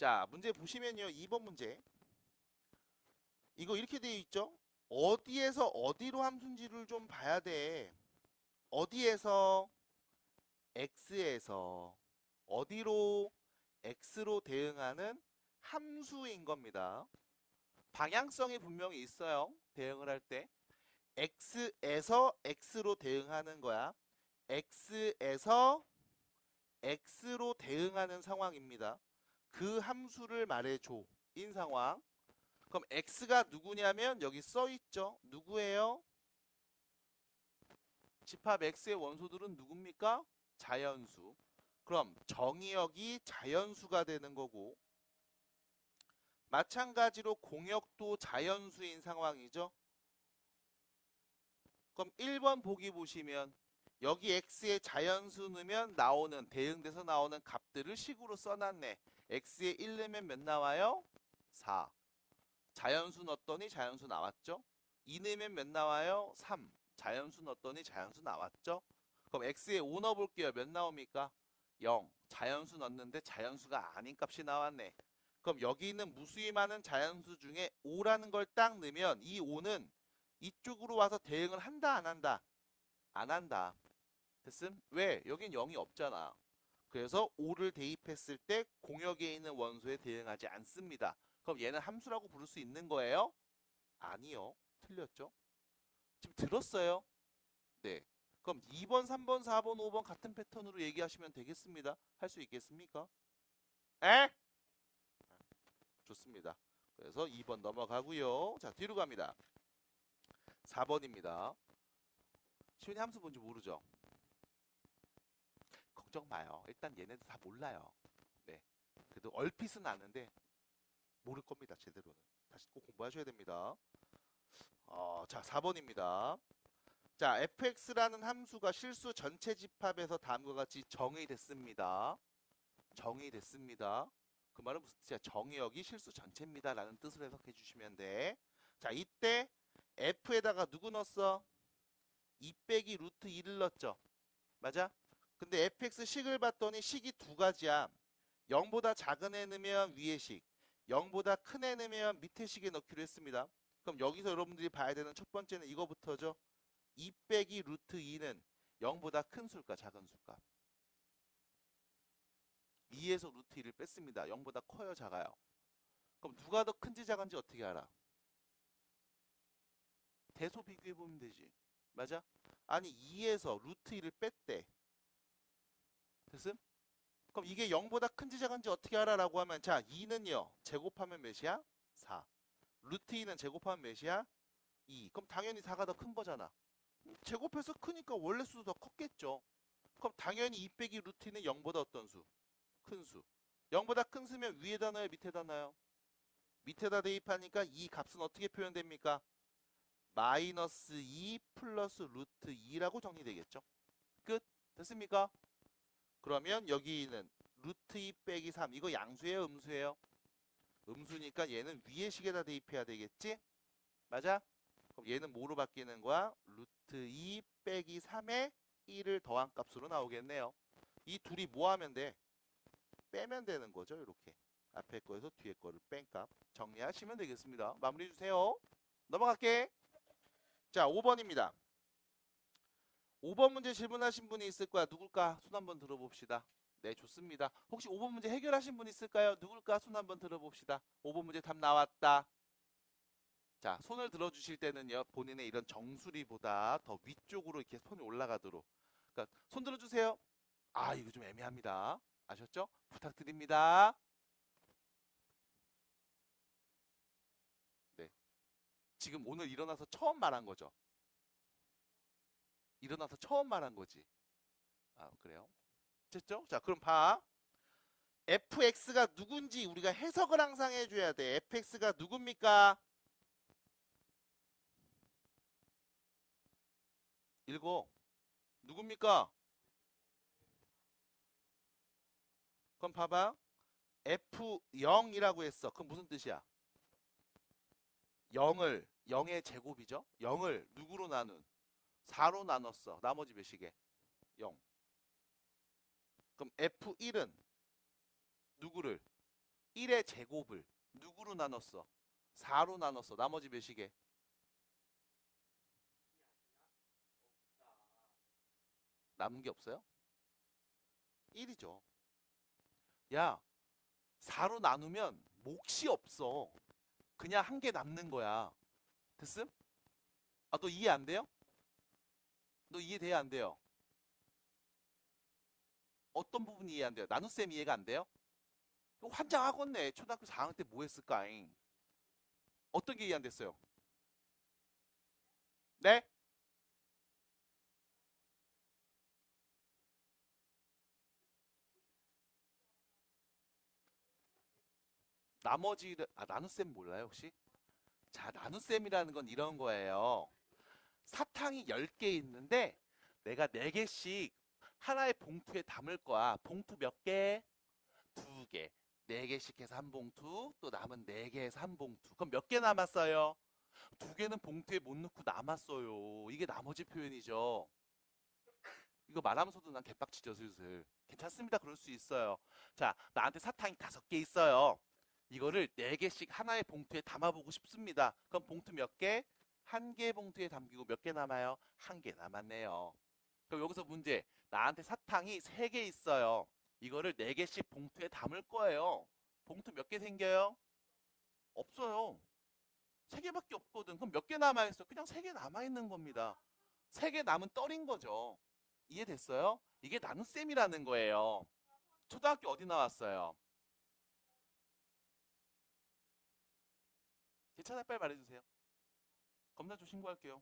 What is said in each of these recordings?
자, 문제 보시면요. 2번 문제. 이거 이렇게 되어 있죠? 어디에서 어디로 함수인지를 좀 봐야 돼. 어디에서? x에서. 어디로? x로 대응하는 함수인 겁니다. 방향성이 분명히 있어요. 대응을 할 때. x에서 x로 대응하는 거야. x에서 x로 대응하는 상황입니다. 그 함수를 말해줘. 인 상황. 그럼 x가 누구냐면 여기 써있죠. 누구예요? 집합 x의 원소들은 누굽니까? 자연수. 그럼 정의역이 자연수가 되는 거고, 마찬가지로 공역도 자연수인 상황이죠. 그럼 1번 보기 보시면 여기 x의 자연수 넣으면 나오는, 대응돼서 나오는 값들을 식으로 써놨네. x에 1 넣으면 몇 나와요? 4. 자연수 넣었더니 자연수 나왔죠. 2 넣으면 몇 나와요? 3. 자연수 넣었더니 자연수 나왔죠. 그럼 x에 5 넣어볼게요. 몇 나옵니까? 0. 자연수 넣었는데 자연수가 아닌 값이 나왔네. 그럼 여기 있는 무수히 많은 자연수 중에 5라는 걸 딱 넣으면 이 5는 이쪽으로 와서 대응을 한다 안 한다? 안 한다. 됐음? 왜? 여긴 0이 없잖아. 그래서 5를 대입했을 때 공역에 있는 원소에 대응하지 않습니다. 그럼 얘는 함수라고 부를 수 있는 거예요? 아니요. 틀렸죠? 지금 들었어요? 네. 그럼 2번, 3번, 4번, 5번 같은 패턴으로 얘기하시면 되겠습니다. 할 수 있겠습니까? 에? 좋습니다. 그래서 2번 넘어가고요. 자, 뒤로 갑니다. 4번입니다. 시온이 함수 뭔지 모르죠? 걱정 마요. 일단 얘네들 다 몰라요. 네. 그래도 얼핏은 아는데 모를 겁니다. 제대로는. 다시 꼭 공부하셔야 됩니다. 자, 4번입니다. 자, fx라는 함수가 실수 전체 집합에서 다음과 같이 정의됐습니다. 정의됐습니다. 그 말은 무슨 뜻이야? 정의역이 실수 전체입니다. 라는 뜻으로 해석해 주시면 돼. 자, 이때 f에다가 누구 넣었어? 2 빼기 루트 2를 넣었죠. 맞아? 근데 fx 식을 봤더니 식이 두 가지야. 0보다 작은 애 넣으면 위의 식, 0보다 큰 애 넣으면 밑에 식에 넣기로 했습니다. 그럼 여기서 여러분들이 봐야 되는 첫 번째는 이거부터죠. 2 빼기 루트 2는 0보다 큰 수일까 작은 수일까? 2에서 루트 2를 뺐습니다. 0보다 커요 작아요? 그럼 누가 더 큰지 작은지 어떻게 알아? 대소 비교해보면 되지. 맞아? 아니 2에서 루트 2를 뺐대. 됐음? 그럼 이게 0보다 큰지 작은지 어떻게 알아라고 하면, 자, 2는요 제곱하면 몇이야? 4. 루트 2는 제곱하면 몇이야? 2. 그럼 당연히 4가 더 큰 거잖아. 제곱해서 크니까 원래 수도 더 컸겠죠. 그럼 당연히 2 빼기 루트 2는 0보다 어떤 수? 큰 수. 0보다 큰 수면 위에다 넣어요 밑에다 넣어요? 밑에다 대입하니까 이 값은 어떻게 표현됩니까? 마이너스 2 플러스 루트 2라고 정리되겠죠. 끝. 됐습니까? 그러면 여기는 루트 2 빼기 3. 이거 양수예요 음수예요? 음수니까 얘는 위의 식에다 대입해야 되겠지? 맞아? 그럼 얘는 뭐로 바뀌는 거야? 루트 2 빼기 3에 1을 더한 값으로 나오겠네요. 이 둘이 뭐 하면 돼? 빼면 되는 거죠. 이렇게. 앞에 거에서 뒤에 거를 뺀 값 정리하시면 되겠습니다. 마무리해 주세요. 넘어갈게. 자, 5번입니다. 5번 문제 질문하신 분이 있을 거야. 누굴까? 손 한번 들어봅시다. 네, 좋습니다. 혹시 5번 문제 해결하신 분 있을까요? 누굴까? 손 한번 들어봅시다. 5번 문제 답 나왔다. 자, 손을 들어주실 때는요, 본인의 이런 정수리보다 더 위쪽으로 이렇게 손이 올라가도록. 그러니까 손 들어주세요. 아, 이거 좀 애매합니다. 아셨죠? 부탁드립니다. 네. 지금 오늘 일어나서 처음 말한 거죠? 일어나서 처음 말한 거지. 아, 그래요? 됐죠? 자, 그럼 봐. fx가 누군지 우리가 해석을 항상 해줘야 돼. fx가 누굽니까? 읽어. 누굽니까? 그럼 봐봐. f0이라고 했어. 그럼 무슨 뜻이야? 0의 제곱이죠? 0을 누구로 나눈? 4로 나눴어. 나머지 몇이게? 0. 그럼 F1은 누구를? 1의 제곱을 누구로 나눴어? 4로 나눴어. 나머지 몇이게? 남은 게 없어요? 1이죠. 야, 4로 나누면 몫이 없어. 그냥 한 개 남는 거야. 됐음? 아, 너 이해 안 돼요? 너 이해돼야 안 돼요? 어떤 부분이 이해 안 돼요? 나눗셈 이해가 안 돼요? 이거 환장하겠네. 초등학교 4학년 때 뭐 했을까잉? 어떤 게 이해 안 됐어요? 네? 나머지를, 나눗셈 몰라요, 혹시? 자, 나눗셈이라는 건 이런 거예요. 사탕이 10개 있는데 내가 4개씩 하나의 봉투에 담을 거야. 봉투 몇 개? 2개. 4개씩 해서 한 봉투, 또 남은 4개에서 한 봉투. 그럼 몇 개 남았어요? 2개는 봉투에 못 넣고 남았어요. 이게 나머지 표현이죠. 이거 말하면서도 난 개빡치죠, 슬슬. 괜찮습니다. 그럴 수 있어요. 자, 나한테 사탕이 5개 있어요. 이거를 4개씩 하나의 봉투에 담아보고 싶습니다. 그럼 봉투 몇 개? 한 개 봉투에 담기고 몇 개 남아요? 1개 남았네요. 그럼 여기서 문제. 나한테 사탕이 3개 있어요. 이거를 4개씩 봉투에 담을 거예요. 봉투 몇 개 생겨요? 없어요. 3개밖에 없거든. 그럼 몇 개 남아있어? 그냥 3개 남아있는 겁니다. 3개 남은 떨인 거죠. 이해됐어요? 이게 나눗셈이라는 거예요. 초등학교 어디 나왔어요? 괜찮아요? 빨리 말해주세요. 검사조 신고할게요.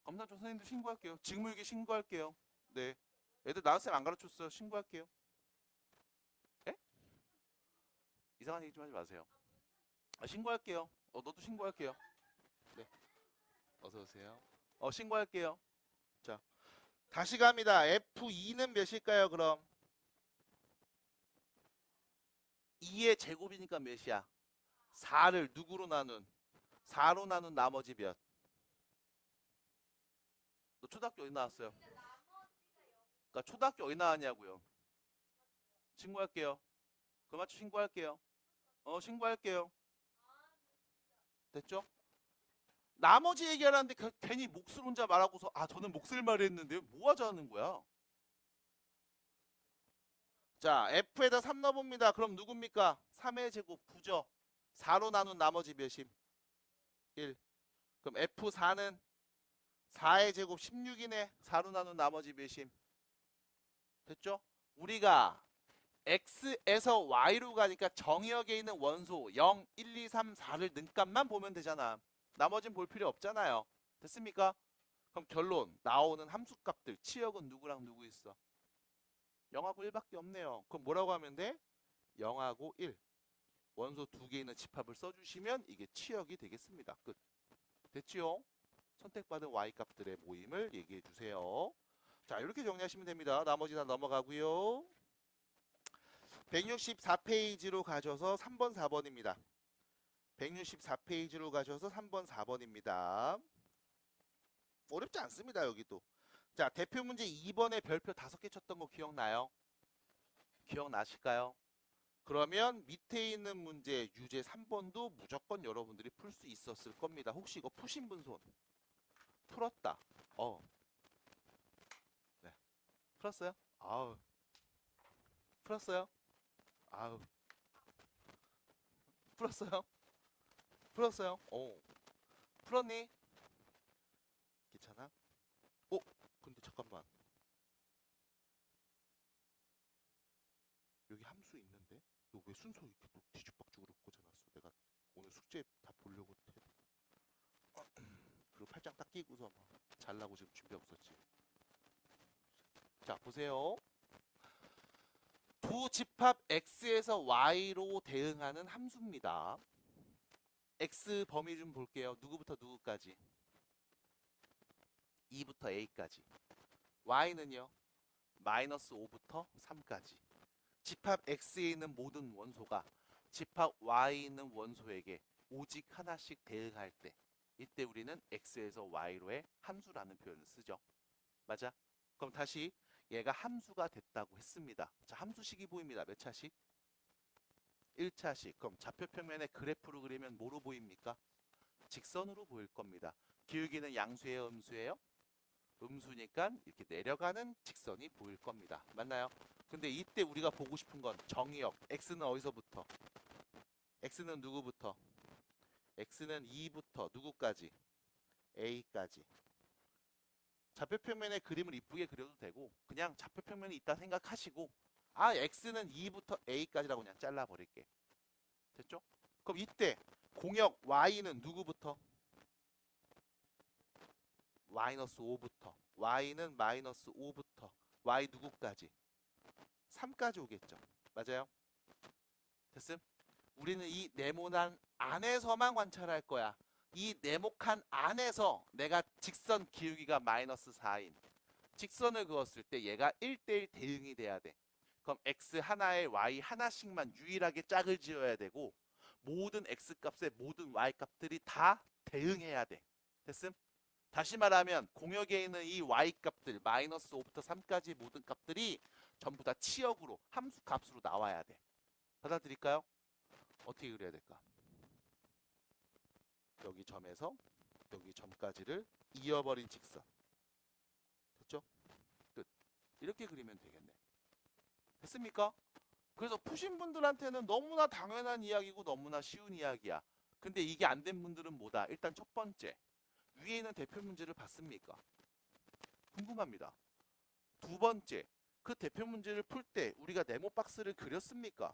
검사조 선생님도 신고할게요. 직무유기 신고할게요. 네. 애들 나눗셈 안 가르쳤어요. 신고할게요. 예? 이상한 얘기 좀 하지 마세요. 신고할게요. 너도 신고할게요. 네. 어서 오세요. 신고할게요. 자, 다시 갑니다. F2는 몇일까요, 그럼? 2의 제곱이니까 몇이야? 4를 누구로 나눈? 4로 나눈 나머지 몇? 너 초등학교 어디 나왔어요? 그러니까 초등학교 어디 나왔냐고요? 신고할게요. 그 맞춰 신고할게요. 신고할게요. 됐죠? 나머지 얘기하라는데 괜히 몫을 혼자 말하고서 저는 몫을 말했는데요. 뭐 하자는 거야? 자, F에다 3 넣어봅니다. 그럼 누굽니까? 3의 제곱 9죠. 4로 나눈 나머지 몇임? 1. 그럼 F4는 4의 제곱 16이네. 4로 나눈 나머지 몇임? 됐죠? 우리가 X에서 Y로 가니까 정의역에 있는 원소 0, 1, 2, 3, 4를 는 값만 보면 되잖아. 나머진 볼 필요 없잖아요. 됐습니까? 그럼 결론 나오는 함수값들 치역은 누구랑 누구 있어? 0하고 1밖에 없네요. 그럼 뭐라고 하면 돼? 0하고 1. 원소 2개 있는 집합을 써주시면 이게 치역이 되겠습니다. 끝. 됐지요? 선택받은 Y값들의 모임을 얘기해 주세요. 자, 이렇게 정리하시면 됩니다. 나머지 다 넘어가고요. 164페이지로 가셔서 3번, 4번입니다. 164페이지로 가셔서 3번, 4번입니다. 어렵지 않습니다, 여기도. 자, 대표 문제 2번에 별표 5개 쳤던 거 기억나요? 기억나실까요? 그러면 밑에 있는 문제 유제 3번도 무조건 여러분들이 풀 수 있었을 겁니다. 혹시 이거 푸신 분 손? 풀었다. 네. 풀었어요? 아우. 풀었어요? 아우. 풀었어요? 풀었어요? 풀었니? 괜찮아? 근데 잠깐만. 여기 함수 있는데? 너 왜 순서 이렇게 또 뒤죽박죽으로 꽂아놨어? 내가 오늘 숙제 다 보려고 해. 그리고 팔짱 딱 끼고서 막 잘라고 지금 준비하고 있었지. 자, 보세요. 두 집합 X에서 Y로 대응하는 함수입니다. X 범위 좀 볼게요. 누구부터 누구까지? 2부터 A까지. Y는요? 마이너스 5부터 3까지. 집합 X에 있는 모든 원소가 집합 Y에 있는 원소에게 오직 하나씩 대응할 때 이때 우리는 X에서 Y로의 함수라는 표현을 쓰죠. 맞아? 그럼 다시 얘가 함수가 됐다고 했습니다. 자, 함수식이 보입니다. 몇 차식? 1차식. 그럼 좌표평면의 그래프로 그리면 뭐로 보입니까? 직선으로 보일 겁니다. 기울기는 양수예요, 음수예요? 음수니까 이렇게 내려가는 직선이 보일 겁니다. 맞나요? 근데 이때 우리가 보고 싶은 건 정의역. x는 어디서부터? x는 누구부터? x는 2부터 누구까지? a까지. 좌표평면의 그림을 이쁘게 그려도 되고 그냥 좌표평면이 있다 생각하시고 x는 2부터 a까지라고 그냥 잘라버릴게. 됐죠? 그럼 이때 공역 y는 누구부터? 마이너스 5부터. y는 마이너스 5부터. y 누구까지? 3까지 오겠죠. 맞아요? 됐음? 우리는 이 네모난 안에서만 관찰할 거야. 이 네모칸 안에서 내가 직선 기울기가 마이너스 4인 직선을 그었을 때 얘가 1대1 대응이 돼야 돼. 그럼 x 하나에 y 하나씩만 유일하게 짝을 지어야 되고 모든 x 값에 모든 y 값들이 다 대응해야 돼. 됐음? 다시 말하면 공역에 있는 이 y 값들 마이너스 5부터 3까지 모든 값들이 전부 다 치역으로 함수 값으로 나와야 돼. 받아들일까요? 어떻게 그려야 될까? 여기 점에서 여기 점까지를 이어버린 직선. 됐죠? 끝. 이렇게 그리면 되겠네. 됐습니까? 그래서 푸신 분들한테는 너무나 당연한 이야기고 너무나 쉬운 이야기야. 근데 이게 안 된 분들은 뭐다? 일단 첫 번째, 위에 있는 대표 문제를 봤습니까? 궁금합니다. 두 번째, 그 대표 문제를 풀 때 우리가 네모 박스를 그렸습니까?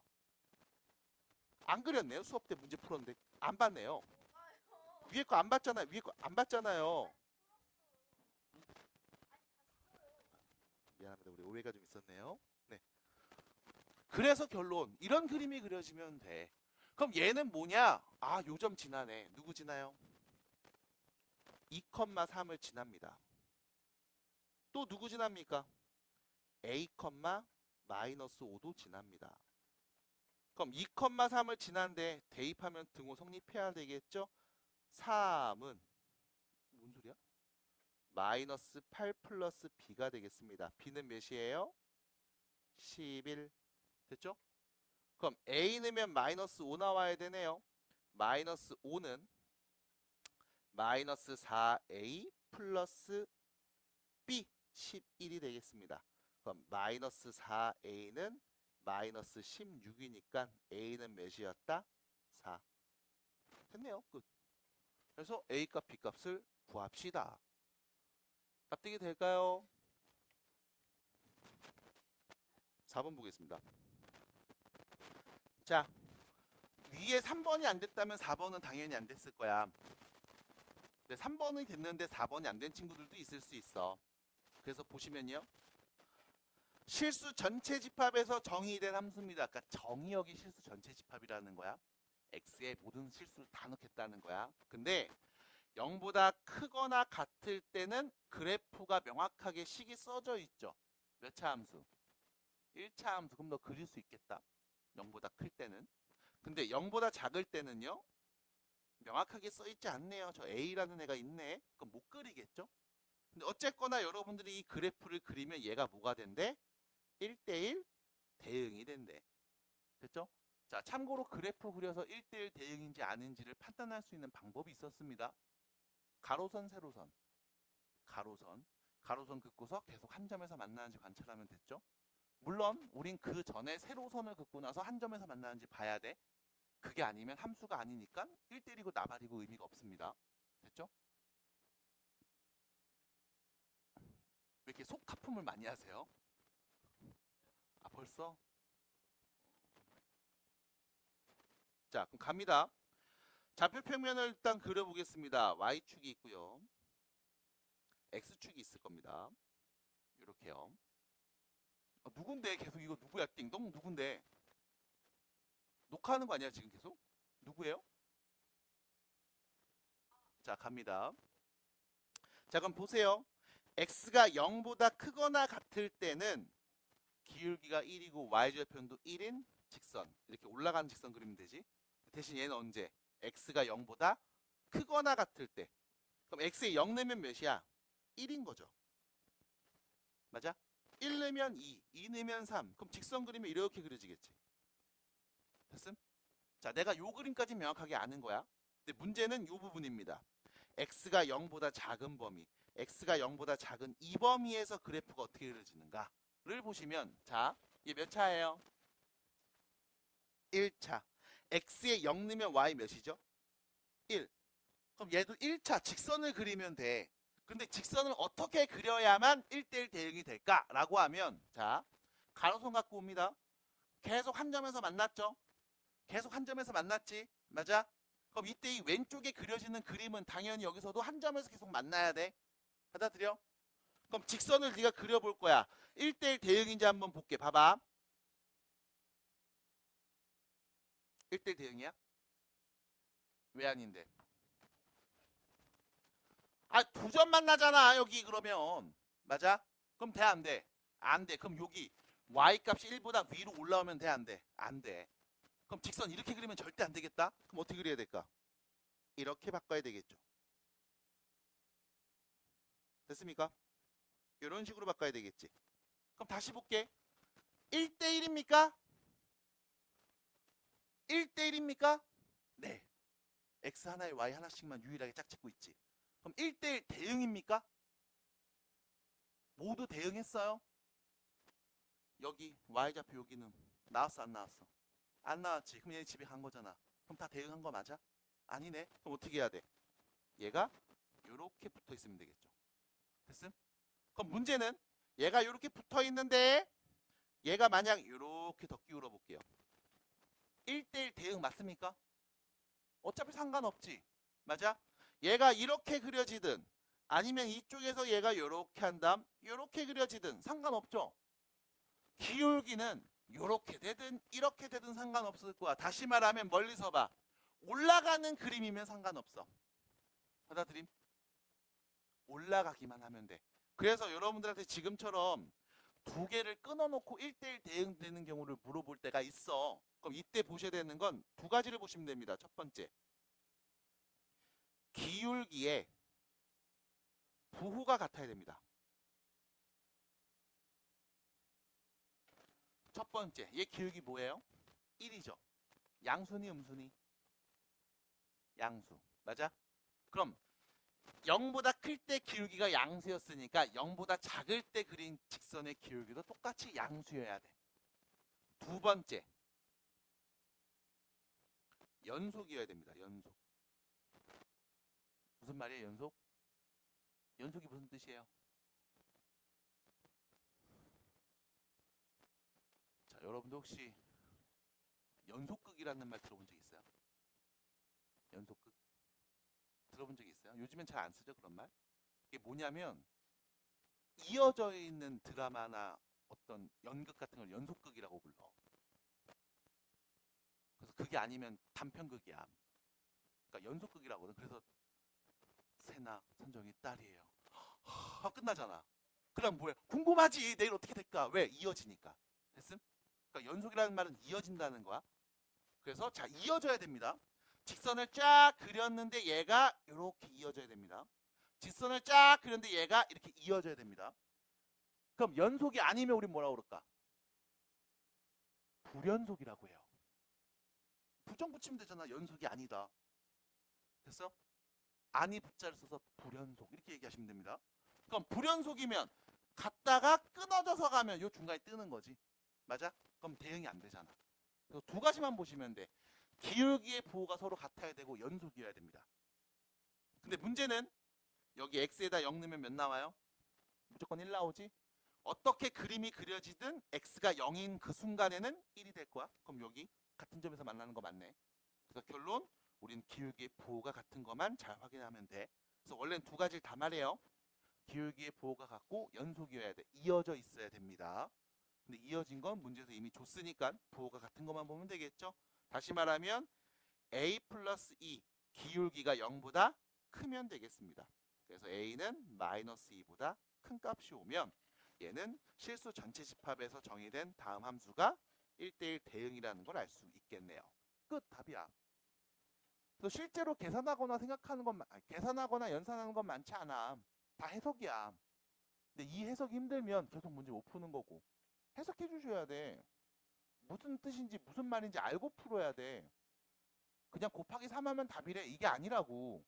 안 그렸네요. 수업 때 문제 풀었는데 안 봤네요. 위에 거 안 봤잖아요. 위에 거 안 봤잖아요. 미안합니다. 우리 오해가 좀 있었네요. 네. 그래서 결론, 이런 그림이 그려지면 돼. 그럼 얘는 뭐냐? 요점 지나네. 누구 지나요? 2,3을 지납니다. 또 누구 지납니까? a, 마이너스 5도 지납니다. 그럼 2,3을 지난데 대입하면 등호 성립해야 되겠죠? 3은 뭔 소리야? 마이너스 8 플러스 b가 되겠습니다. b는 몇이에요? 11. 됐죠? 그럼 a 넣으면 마이너스 5 나와야 되네요. 마이너스 5는 마이너스 4a 플러스 b 11이 되겠습니다. 그럼 마이너스 4a는 마이너스 16이니까 a는 몇이었다? 4. 됐네요. 끝. 그래서 a 값, b 값을 구합시다. 납득이 될까요? 4번 보겠습니다. 자, 위에 3번이 안 됐다면 4번은 당연히 안 됐을 거야. 근데 3번이 됐는데 4번이 안 된 친구들도 있을 수 있어. 그래서 보시면요. 실수 전체 집합에서 정의된 함수입니다. 그러니까 정의역이 실수 전체 집합이라는 거야. x의 모든 실수를 다 넣겠다는 거야. 근데 0보다 크거나 같을 때는 그래프가 명확하게 식이 써져 있죠. 몇 차 함수? 1차 함수. 그럼 너 그릴 수 있겠다. 0보다 클 때는. 근데 0보다 작을 때는요. 명확하게 써있지 않네요. 저 A라는 애가 있네. 그럼 못 그리겠죠? 근데 어쨌거나 여러분들이 이 그래프를 그리면 얘가 뭐가 된대? 1대1 대응이 된대. 됐죠? 자, 참고로 그래프 그려서 1대1 대응인지 아닌지를 판단할 수 있는 방법이 있었습니다. 가로선, 세로선. 가로선 긋고서 계속 한 점에서 만나는지 관찰하면 됐죠? 물론 우린 그 전에 세로선을 긋고 나서 한 점에서 만나는지 봐야 돼. 그게 아니면 함수가 아니니까 1대1이고 나발이고 의미가 없습니다. 됐죠? 왜 이렇게 속하품을 많이 하세요? 벌써? 자, 그럼 갑니다. 좌표평면을 일단 그려보겠습니다. Y축이 있고요. X축이 있을 겁니다. 이렇게요. 누군데? 계속 이거 누구야? 띵동 누군데? 녹화하는 거 아니야 지금 계속? 누구예요? 자, 갑니다. 자, 그럼 보세요. X가 0보다 크거나 같을 때는 기울기가 1이고 Y좌표편도 1인 직선. 이렇게 올라가는 직선 그리면 되지. 대신 얘는 언제? X가 0보다 크거나 같을 때. 그럼 X에 0 넣으면 몇이야? 1인 거죠. 맞아? 1 넣으면 2, 2 넣으면 3. 그럼 직선 그리면 이렇게 그려지겠지. 됐음? 자, 내가 요 그림까지 명확하게 아는 거야. 근데 문제는 요 부분입니다. x가 0보다 작은 범위, x가 0보다 작은 이 범위에서 그래프가 어떻게 그려지는가를 보시면, 자, 이게 몇 차예요? 1차. x에 0 넣으면 y 몇이죠? 1. 그럼 얘도 1차 직선을 그리면 돼. 근데 직선을 어떻게 그려야만 1대1 대응이 될까라고 하면, 자, 가로선 갖고 옵니다. 계속 한 점에서 만났죠? 계속 한 점에서 만났지? 맞아? 그럼 이때 이 왼쪽에 그려지는 그림은 당연히 여기서도 한 점에서 계속 만나야 돼. 받아들여? 그럼 직선을 네가 그려볼 거야. 1대1 대응인지 한번 볼게. 봐봐. 1대1 대응이야? 왜 아닌데? 아, 두 점 만나잖아 여기 그러면. 맞아? 그럼 돼 안 돼? 안 돼. 그럼 여기 y 값이 1보다 위로 올라오면 돼 안 돼? 안 돼. 그럼 직선 이렇게 그리면 절대 안 되겠다? 그럼 어떻게 그려야 될까? 이렇게 바꿔야 되겠죠. 됐습니까? 이런 식으로 바꿔야 되겠지. 그럼 다시 볼게. 1대1입니까? 1대1입니까? 네. x 하나에 y 하나씩만 유일하게 짝짓고 있지. 그럼 1대1 대응입니까? 모두 대응했어요? 여기 y좌표 여기는 나왔어 안 나왔어? 안 나왔지. 그럼 얘 집에 간 거잖아. 그럼 다 대응한 거 맞아? 아니네. 그럼 어떻게 해야 돼? 얘가 요렇게 붙어 있으면 되겠죠. 됐음? 그럼 문제는 얘가 요렇게 붙어 있는데 얘가 만약 요렇게 더 기울어 볼게요. 1대1 대응 맞습니까? 어차피 상관없지. 맞아? 얘가 이렇게 그려지든 아니면 이쪽에서 얘가 요렇게 한 다음 요렇게 그려지든 상관없죠. 기울기는 요렇게 되든 이렇게 되든 상관없을 거야. 다시 말하면 멀리서 봐. 올라가는 그림이면 상관없어. 받아들임? 올라가기만 하면 돼. 그래서 여러분들한테 지금처럼 두 개를 끊어놓고 1대1 대응되는 경우를 물어볼 때가 있어. 그럼 이때 보셔야 되는 건 두 가지를 보시면 됩니다. 첫 번째, 기울기에 부호가 같아야 됩니다. 첫 번째, 얘 기울기 뭐예요? 1이죠. 양수니 음수니? 양수. 맞아? 그럼 0보다 클 때 기울기가 양수였으니까 0보다 작을 때 그린 직선의 기울기도 똑같이 양수여야 돼. 두 번째, 연속이어야 됩니다. 연속. 무슨 말이에요, 연속? 연속이 무슨 뜻이에요? 자, 여러분도 혹시 연속극이라는 말 들어본 적 있어요? 연속극? 들어본 적 있어요? 요즘엔 잘 안 쓰죠, 그런 말? 이게 뭐냐면 이어져 있는 드라마나 어떤 연극 같은 걸 연속극이라고 불러. 그래서 그게 아니면 단편극이야. 그러니까 연속극이라거든. 그래서 세나 선정이 딸이에요. 끝나잖아. 그럼 뭐야? 궁금하지. 내일 어떻게 될까? 왜? 이어지니까. 됐음? 그러니까 연속이라는 말은 이어진다는 거야. 그래서 자, 이어져야 됩니다. 직선을 쫙 그렸는데 얘가 이렇게 이어져야 됩니다. 직선을 쫙 그렸는데 얘가 이렇게 이어져야 됩니다. 그럼 연속이 아니면 우리 뭐라고 그럴까? 불연속이라고 해요. 부정 붙이면 되잖아. 연속이 아니다. 됐어? 아니 붙자를 써서 불연속 이렇게 얘기하시면 됩니다. 그럼 불연속이면 갔다가 끊어져서 가면 요 중간에 뜨는 거지. 맞아? 그럼 대응이 안 되잖아. 그래서 두 가지만 보시면 돼. 기울기의 부호가 서로 같아야 되고 연속이어야 됩니다. 근데 문제는 여기 x에다 0 넣으면 몇 나와요? 무조건 1 나오지? 어떻게 그림이 그려지든 x가 0인 그 순간에는 1이 될 거야. 그럼 여기 같은 점에서 만나는 거 맞네. 그래서 결론, 우린 기울기의 부호가 같은 것만 잘 확인하면 돼. 그래서 원래는 두 가지를 다 말해요. 기울기의 부호가 같고 연속이어야 돼. 이어져 있어야 됩니다. 근데 이어진 건 문제에서 이미 줬으니까 부호가 같은 것만 보면 되겠죠. 다시 말하면 a 플러스 2 기울기가 0보다 크면 되겠습니다. 그래서 a는 마이너스 2보다 큰 값이 오면 얘는 실수 전체 집합에서 정의된 다음 함수가 1대1 대응이라는 걸 알 수 있겠네요. 끝. 답이야. 그래서 실제로 계산하거나 생각하는 건 계산하거나 연산하는 건 많지 않아. 다 해석이야. 근데 이 해석이 힘들면 계속 문제 못 푸는 거고. 해석해 주셔야 돼. 무슨 뜻인지 무슨 말인지 알고 풀어야 돼. 그냥 곱하기 3 하면 답이래. 이게 아니라고.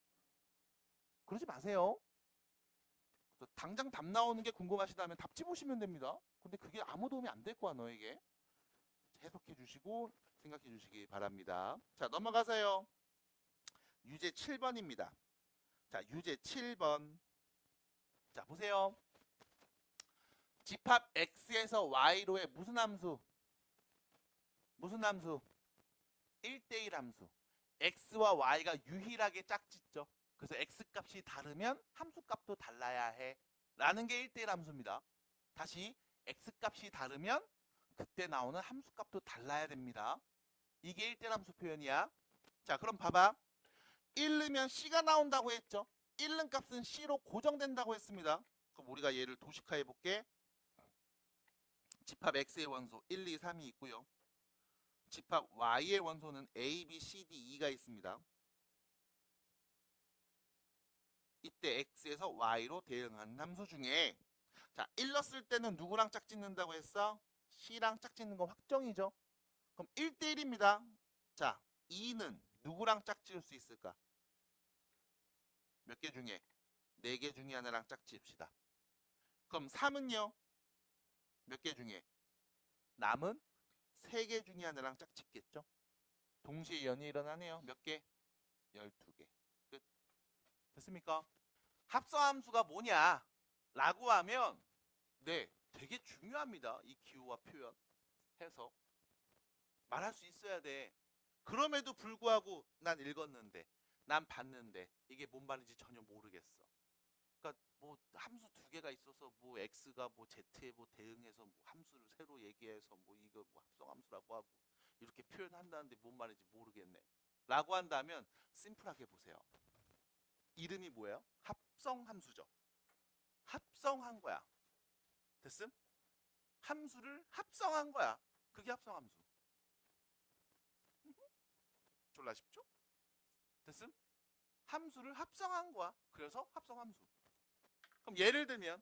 그러지 마세요. 그래서 당장 답 나오는 게 궁금하시다면 답지 보시면 됩니다. 근데 그게 아무 도움이 안 될 거야 너에게. 해석해 주시고 생각해 주시기 바랍니다. 자, 넘어가세요. 유제 7번입니다. 자, 유제 7번. 자, 보세요. 집합 x에서 y로의 무슨 함수? 무슨 함수? 1대1 함수. x와 y가 유일하게 짝짓죠. 그래서 x값이 다르면 함수값도 달라야 해. 라는 게 1대1 함수입니다. 다시 x값이 다르면 그때 나오는 함수값도 달라야 됩니다. 이게 1대1 함수 표현이야. 자, 그럼 봐봐. 1 넣으면 c가 나온다고 했죠. 1 넣은 값은 c로 고정된다고 했습니다. 그럼 우리가 얘를 도식화해 볼게. 집합 x의 원소 1, 2, 3이 있고요. 집합 y의 원소는 a, b, c, d, e가 있습니다. 이때 x에서 y로 대응하는 함수 중에 자, 1 넣었을 때는 누구랑 짝짓는다고 했어? c랑 짝짓는 거 확정이죠. 그럼 1대1입니다. 자, 2는 누구랑 짝지을 수 있을까? 몇 개 중에? 4개 중에 하나랑 짝지읍시다. 그럼 3은요? 몇 개 중에? 남은 3개 중에 하나랑 짝짓겠죠? 동시에 연이 일어나네요. 몇 개? 12개. 끝. 됐습니까? 합성함수가 뭐냐? 라고 하면 네, 되게 중요합니다. 이 기호와 표현 해서 말할 수 있어야 돼. 그럼에도 불구하고 난 읽었는데 난 봤는데 이게 뭔 말인지 전혀 모르겠어. 그러니까 뭐 함수 2개가 있어서 뭐 x가 뭐 z에 뭐 대응해서 뭐 함수를 새로 얘기해서 뭐 이거 뭐 합성함수라고 하고 이렇게 표현한다는데 뭔 말인지 모르겠네. 라고 한다면 심플하게 보세요. 이름이 뭐예요? 합성함수죠. 합성한 거야. 됐음? 함수를 합성한 거야. 그게 합성함수. 졸라 쉽죠? 됐음? 함수를 합성한 거야. 그래서 합성함수. 그럼 예를 들면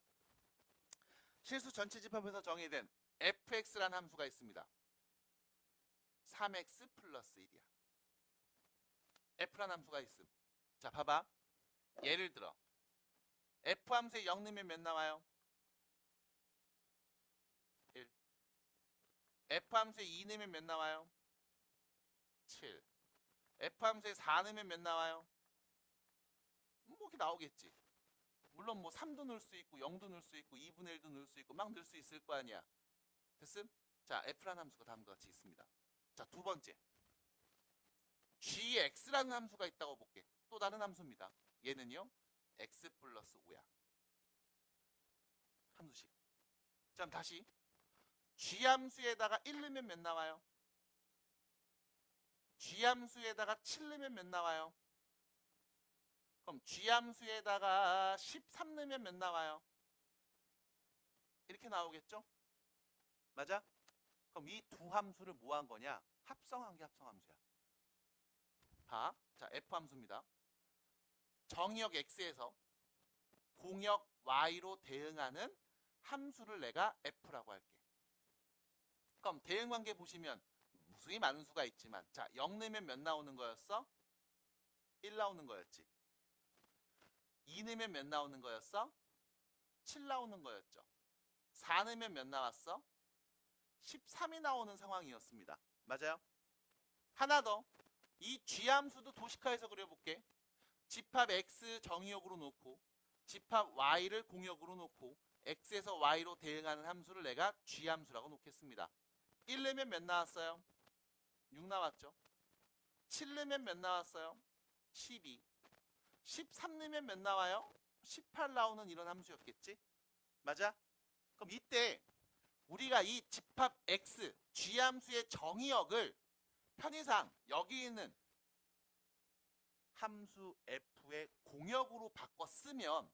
실수 전체 집합에서 정의된 fx라는 함수가 있습니다. 3x 플러스 1이야. f라는 함수가 있음. 자, 봐봐. 예를 들어 f 함수에 0 넣으면 몇 나와요? 1. f 함수에 2 넣으면 몇 나와요? 7. f 함수에 4 넣으면 몇 나와요? 뭐 이렇게 나오겠지. 물론 뭐 3도 넣을 수 있고 0도 넣을 수 있고 2분의 1도 넣을 수 있고 막 넣을 수 있을 거 아니야. 됐음? 자, f라는 함수가 다음과 같이 있습니다. 자, 두 번째. gx라는 함수가 있다고 볼게. 또 다른 함수입니다. 얘는요. x 플러스 5야. 함수식. 자, 다시 g함수에다가 1 넣으면 몇 나와요? g함수에다가 7 넣으면 몇 나와요? 그럼 g함수에다가 13 넣으면 몇 나와요? 이렇게 나오겠죠? 맞아? 그럼 이 두 함수를 뭐 한 거냐? 합성한 게 합성함수야. 봐. 자, f함수입니다. 정의역 x에서 공역 y로 대응하는 함수를 내가 f라고 할게. 그럼 대응관계 보시면 무수히 많은 수가 있지만 자, 0 넣으면 몇 나오는 거였어? 1 나오는 거였지. 2 넣으면 몇 나오는 거였어? 7 나오는 거였죠. 4 넣으면 몇 나왔어? 13이 나오는 상황이었습니다. 맞아요? 하나 더. 이 g함수도 도식화해서 그려볼게. 집합 x 정의역으로 놓고 집합 y를 공역으로 놓고 x에서 y로 대응하는 함수를 내가 g함수라고 놓겠습니다. 1 넣으면 몇 나왔어요? 6 나왔죠. 7 넣으면 몇 나왔어요? 12. 13 넣으면 몇 나와요? 18 나오는 이런 함수였겠지? 맞아? 그럼 이때 우리가 이 집합 x, g함수의 정의역을 편의상 여기 있는 함수 f의 공역으로 바꿔 쓰면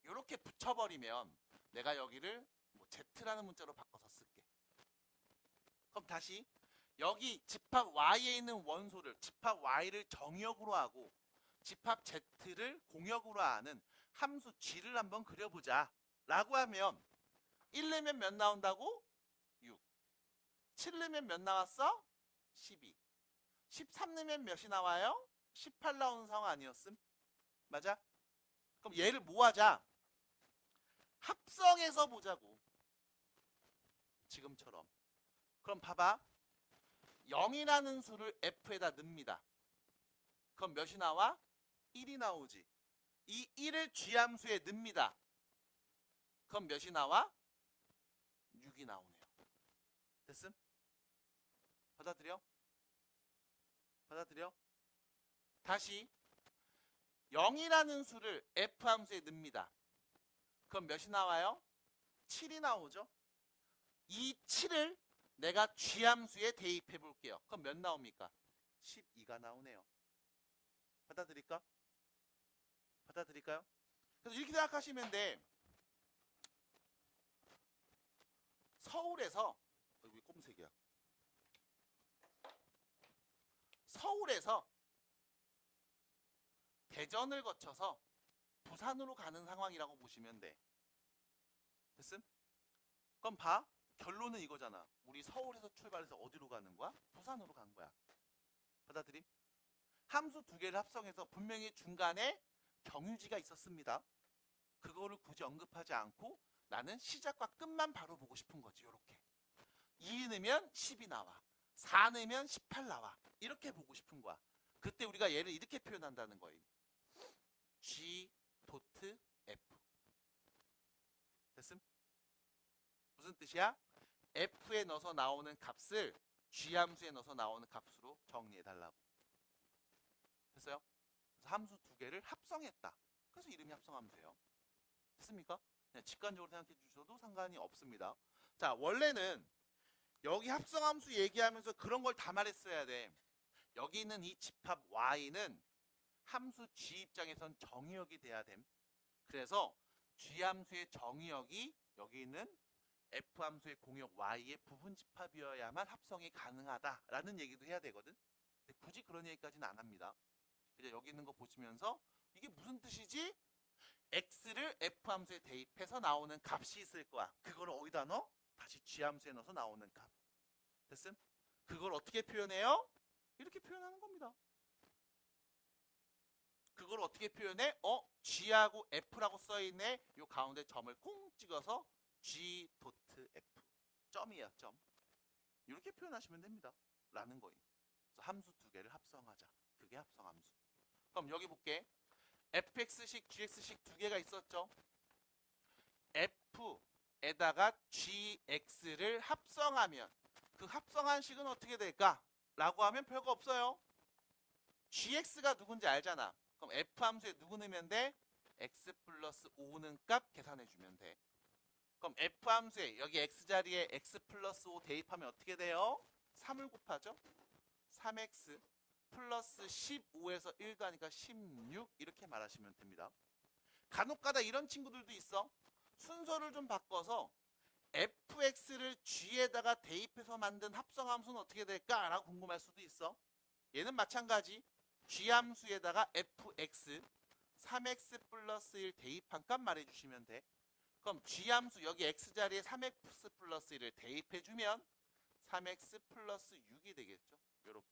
이렇게 붙여버리면 내가 여기를 뭐 z라는 문자로 바꿔서 쓸게. 그럼 다시 여기 집합 y에 있는 원소를 집합 y를 정역으로 하고 집합 z를 공역으로 하는 함수 g를 한번 그려보자 라고 하면 1 넣으면 몇 나온다고? 6. 7 넣으면 몇 나왔어? 12. 13 넣으면 몇이 나와요? 18 나오는 상황 아니었음? 맞아? 그럼 얘를 뭐 하자? 합성해서 보자고. 지금처럼. 그럼 봐봐. 0이라는 수를 f에다 넣습니다. 그럼 몇이 나와? 1이 나오지. 이 1을 G함수에 넣습니다. 그럼 몇이 나와? 6이 나오네요. 됐음? 받아들여? 받아들여? 다시 0이라는 수를 f함수에 넣습니다. 그럼 몇이 나와요? 7이 나오죠? 이 7을 내가 G함수에 대입해 볼게요. 그럼 몇 나옵니까? 12가 나오네요. 받아들일까? 받아들일까요? 그래서 이렇게 생각하시면 돼. 서울에서 왜 검은색이야? 서울에서 대전을 거쳐서 부산으로 가는 상황이라고 보시면 돼. 됐음? 그럼 봐. 결론은 이거잖아. 우리 서울에서 출발해서 어디로 가는 거야? 부산으로 간 거야. 받아들임? 함수 두 개를 합성해서 분명히 중간에 경유지가 있었습니다. 그거를 굳이 언급하지 않고 나는 시작과 끝만 바로 보고 싶은 거지. 요렇게 2 넣으면 10이 나와. 4 넣으면 18 나와. 이렇게 보고 싶은 거야. 그때 우리가 얘를 이렇게 표현한다는 거예요. G 도트 F. 됐음? 무슨 뜻이야? F에 넣어서 나오는 값을 G함수에 넣어서 나오는 값으로 정리해달라고. 됐어요? 그래서 함수 두 개를 합성했다. 그래서 이름이 합성함수예요. 됐습니까? 그냥 직관적으로 생각해 주셔도 상관이 없습니다. 자, 원래는 여기 합성함수 얘기하면서 그런 걸 다 말했어야 돼. 여기 있는 이 집합 y는 함수 g 입장에선 정의역이 돼야 됨. 그래서 g함수의 정의역이 여기 있는 f함수의 공역 y의 부분 집합이어야만 합성이 가능하다라는 얘기도 해야 되거든. 근데 굳이 그런 얘기까지는 안 합니다. 그냥 여기 있는 거 보시면서 이게 무슨 뜻이지? x를 f함수에 대입해서 나오는 값이 있을 거야. 그걸 어디다 넣어? 다시 g함수에 넣어서 나오는 값. 됐음? 그걸 어떻게 표현해요? 이렇게 표현하는 겁니다. 그걸 어떻게 표현해? G하고 F라고 써있네. 요 가운데 점을 콩 찍어서 G 도트 F. 점이에요, 점. 이렇게 표현하시면 됩니다. 라는 거예요. 그래서 함수 두 개를 합성하자. 그게 합성함수. 그럼 여기 볼게. fx식, gx식 두 개가 있었죠. f에다가 gx를 합성하면 그 합성한 식은 어떻게 될까? 라고 하면 별거 없어요. gx가 누군지 알잖아. 그럼 f함수에 누구 넣으면 돼? x 플러스 5는 값 계산해주면 돼. 그럼 f함수에 여기 x자리에 x 플러스 5 대입하면 어떻게 돼요? 3을 곱하죠. 3x 플러스 15에서 1 더하니까 16 이렇게 말하시면 됩니다. 간혹가다 이런 친구들도 있어. 순서를 좀 바꿔서 fx를 g에다가 대입해서 만든 합성함수는 어떻게 될까? 라고 궁금할 수도 있어. 얘는 마찬가지. g함수에다가 fx 3x 플러스 1 대입한 값 말해주시면 돼. 그럼 g함수 여기 x자리에 3x 플러스 1을 대입해주면 3x 플러스 6이 되겠죠. 요렇게.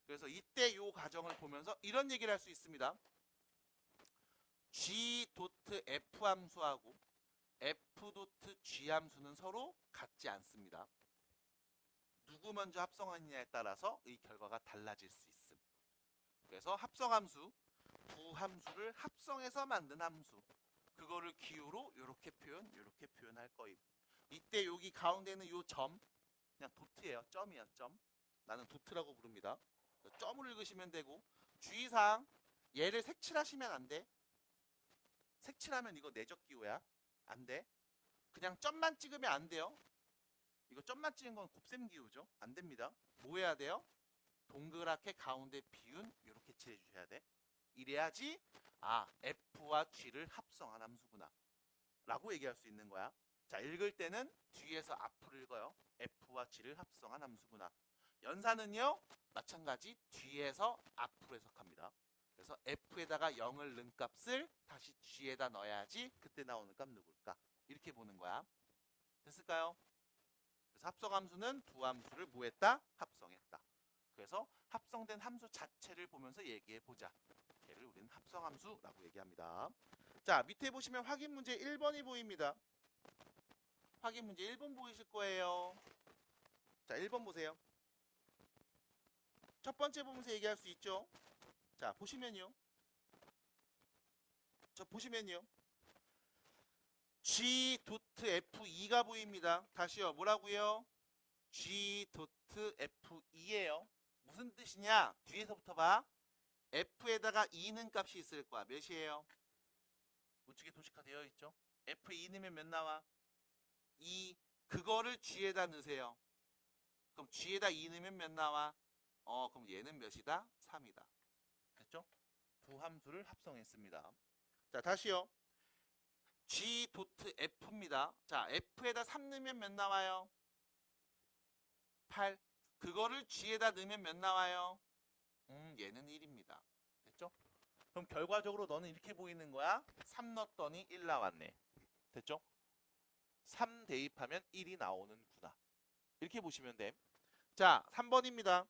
그래서 이때 요 과정을 보면서 이런 얘기를 할 수 있습니다. g 도트 f 함수하고 f 도트 g 함수는 서로 같지 않습니다. 누구 먼저 합성하느냐에 따라서 이 결과가 달라질 수 있음. 그래서 합성함수, 두 함수를 합성해서 만든 함수. 그거를 기호로 이렇게 표현할 거임. 이때 여기 가운데 있는 요 점, 그냥 도트예요. 점이야, 점. 나는 도트라고 부릅니다. 점을 읽으시면 되고, 주의사항, 얘를 색칠하시면 안 돼. 색칠하면 이거 내적 기호야. 안 돼. 그냥 점만 찍으면 안 돼요. 이거 점만 찍은 건 곱셈 기호죠. 안 됩니다. 뭐 해야 돼요? 동그랗게 가운데 비운 이렇게 칠해 주셔야 돼. 이래야지 F와 G를 합성한 함수구나 라고 얘기할 수 있는 거야. 자, 읽을 때는 뒤에서 앞으로 읽어요. F와 G를 합성한 함수구나. 연산은요 마찬가지 뒤에서 앞으로 해석합니다. 그래서 F에다가 0을 넣은 값을 다시 G에다 넣어야지 그때 나오는 값 누굴까? 이렇게 보는 거야. 됐을까요? 그래서 합성함수는 두 함수를 뭐 했다? 합성했다. 그래서 합성된 함수 자체를 보면서 얘기해 보자. 얘를 우리는 합성함수라고 얘기합니다. 자, 밑에 보시면 확인 문제 1번이 보입니다. 확인 문제 1번 보이실 거예요. 자, 1번 보세요. 첫 번째 보면서 얘기할 수 있죠. 자, 보시면요. G.F2가 보입니다. 다시요. 뭐라고요? G.F2예요. 무슨 뜻이냐? 뒤에서부터 봐. F에다가 2는 값이 있을 거야. 몇이에요? 우측에 도식화되어 있죠. F에 2 넣으면 몇 나와? 2. 그거를 G에다 넣으세요. 그럼 G에다 2 넣으면 몇 나와? 그럼 얘는 몇이다? 3이다. 됐죠? 두 함수를 합성했습니다. 자, 다시요. G.F입니다. 자, F에다 3 넣으면 몇 나와요? 8. 그거를 G에다 넣으면 몇 나와요? 얘는 1입니다. 됐죠? 그럼 결과적으로 너는 이렇게 보이는 거야. 3 넣었더니 1 나왔네. 됐죠? 3 대입하면 1이 나오는구나. 이렇게 보시면 돼. 자, 3번입니다.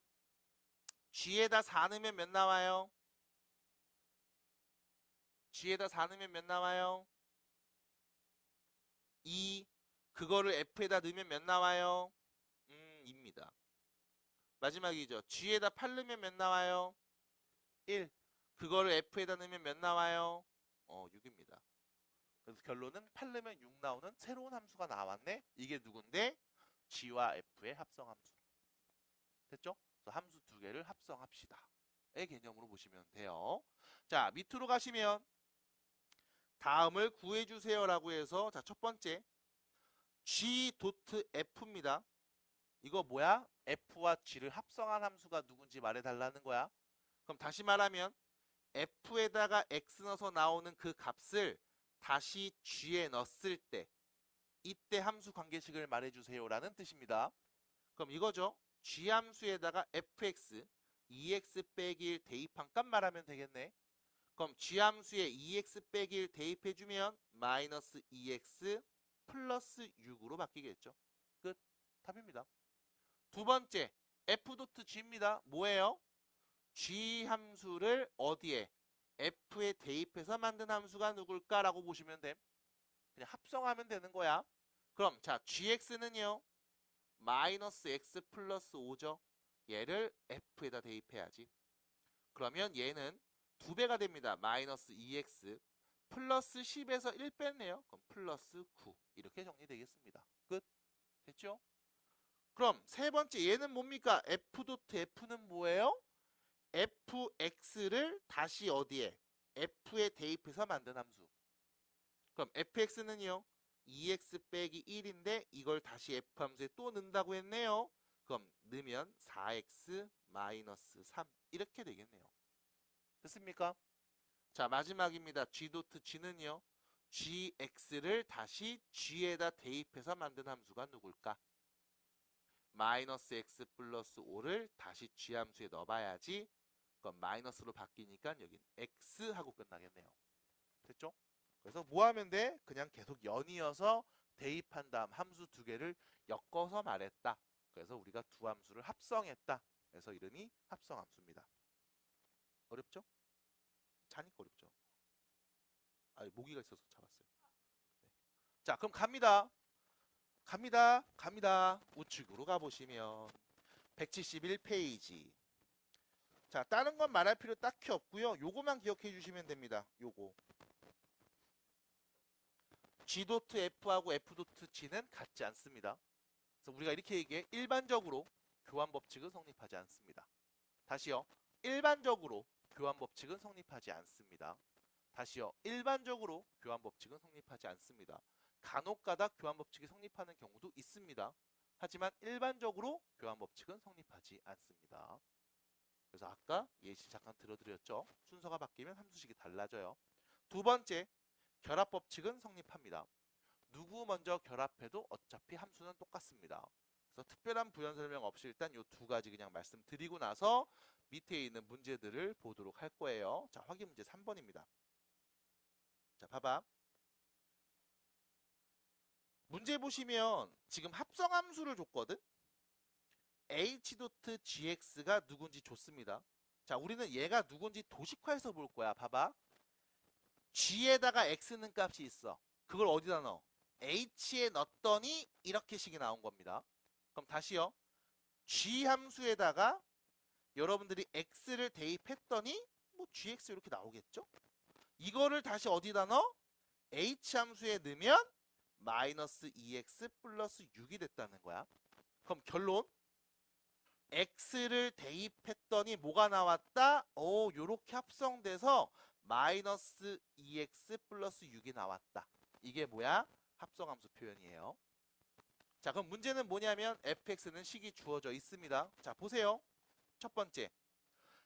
G에다 4 넣으면 몇 나와요? G에다 4 넣으면 몇 나와요? 2. 그거를 F에다 넣으면 몇 나와요? 2입니다. 마지막이죠. G에다 8 넣으면 몇 나와요? 1. 그거를 F에다 넣으면 몇 나와요? 6입니다. 그래서 결론은 8 넣으면 6 나오는 새로운 함수가 나왔네. 이게 누군데? G와 F의 합성함수. 됐죠? 그래서 함수 두 개를 합성합시다. 의 개념으로 보시면 돼요. 자, 밑으로 가시면 다음을 구해주세요 라고 해서 자, 첫 번째 G.F입니다. 이거 뭐야? F와 G를 합성한 함수가 누군지 말해달라는 거야. 그럼 다시 말하면 F에다가 X 넣어서 나오는 그 값을 다시 G에 넣었을 때 이때 함수 관계식을 말해주세요 라는 뜻입니다. 그럼 이거죠. G 함수에다가 fx, 2x 빼기 1 대입한 값 말하면 되겠네. 그럼 G 함수에 2x 빼기 1 대입해주면 마이너스 2x 플러스 6으로 바뀌겠죠. 끝. 답입니다. 두 번째 f.g입니다. 뭐예요? G 함수를 어디에? f에 대입해서 만든 함수가 누굴까라고 보시면 돼. 그냥 합성하면 되는 거야. 그럼 자 gx는요. 마이너스 x 플러스 5죠. 얘를 f에다 대입해야지. 그러면 얘는 2배가 됩니다. 마이너스 2x 플러스 10에서 1 뺐네요. 그럼 플러스 9 이렇게 정리되겠습니다. 끝. 됐죠? 그럼 세 번째 얘는 뭡니까? f.f는 뭐예요? fx를 다시 어디에? f에 대입해서 만든 함수. 그럼 fx는요. 2x 빼기 1인데 이걸 다시 f 함수에 또 넣는다고 했네요. 그럼 넣으면 4x 마이너스 3 이렇게 되겠네요. 됐습니까? 자, 마지막입니다. G.G는요. gx를 다시 g에다 대입해서 만든 함수가 누굴까? 마이너스 x 플러스 5를 다시 g 함수에 넣어봐야지. 그럼 마이너스로 바뀌니까 여긴 x 하고 끝나겠네요. 됐죠? 그래서 뭐 하면 돼? 그냥 계속 연이어서 대입한 다음 함수 두 개를 엮어서 말했다. 그래서 우리가 두 함수를 합성했다. 그래서 이름이 합성함수입니다. 어렵죠? 자니까 어렵죠. 모기가 있어서 잡았어요. 네. 자, 그럼 갑니다. 갑니다. 우측으로 가보시면 171페이지. 자, 다른 건 말할 필요 딱히 없고요. 요거만 기억해 주시면 됩니다. 요거. G.F하고 F.G는 같지 않습니다. 그래서 우리가 이렇게 얘기해. 일반적으로 교환 법칙은 성립하지 않습니다. 다시요. 일반적으로 교환 법칙은 성립하지 않습니다. 다시요. 일반적으로 교환 법칙은 성립하지 않습니다. 간혹가다 교환 법칙이 성립하는 경우도 있습니다. 하지만 일반적으로 교환 법칙은 성립하지 않습니다. 그래서 아까 예시 잠깐 들어드렸죠. 순서가 바뀌면 함수식이 달라져요. 두 번째, 결합 법칙은 성립합니다. 누구 먼저 결합해도 어차피 함수는 똑같습니다. 그래서 특별한 부연 설명 없이 일단 이 두 가지 그냥 말씀드리고 나서 밑에 있는 문제들을 보도록 할 거예요. 자, 확인 문제 3번입니다. 자, 봐봐. 문제 보시면 지금 합성함수를 줬거든? h.gx가 누군지 줬습니다. 자, 우리는 얘가 누군지 도식화해서 볼 거야. 봐봐. g에다가 x는 값이 있어. 그걸 어디다 넣어? h에 넣었더니 이렇게 식이 나온 겁니다. 그럼 다시요. g 함수에다가 여러분들이 x를 대입했더니 뭐 gx 이렇게 나오겠죠? 이거를 다시 어디다 넣어? h 함수에 넣으면 마이너스 2x 플러스 6이 됐다는 거야. 그럼 결론 x를 대입했더니 뭐가 나왔다? 요렇게 합성돼서 마이너스 2x 플러스 6이 나왔다. 이게 뭐야? 합성함수 표현이에요. 자, 그럼 문제는 뭐냐면 fx는 식이 주어져 있습니다. 자, 보세요. 첫 번째.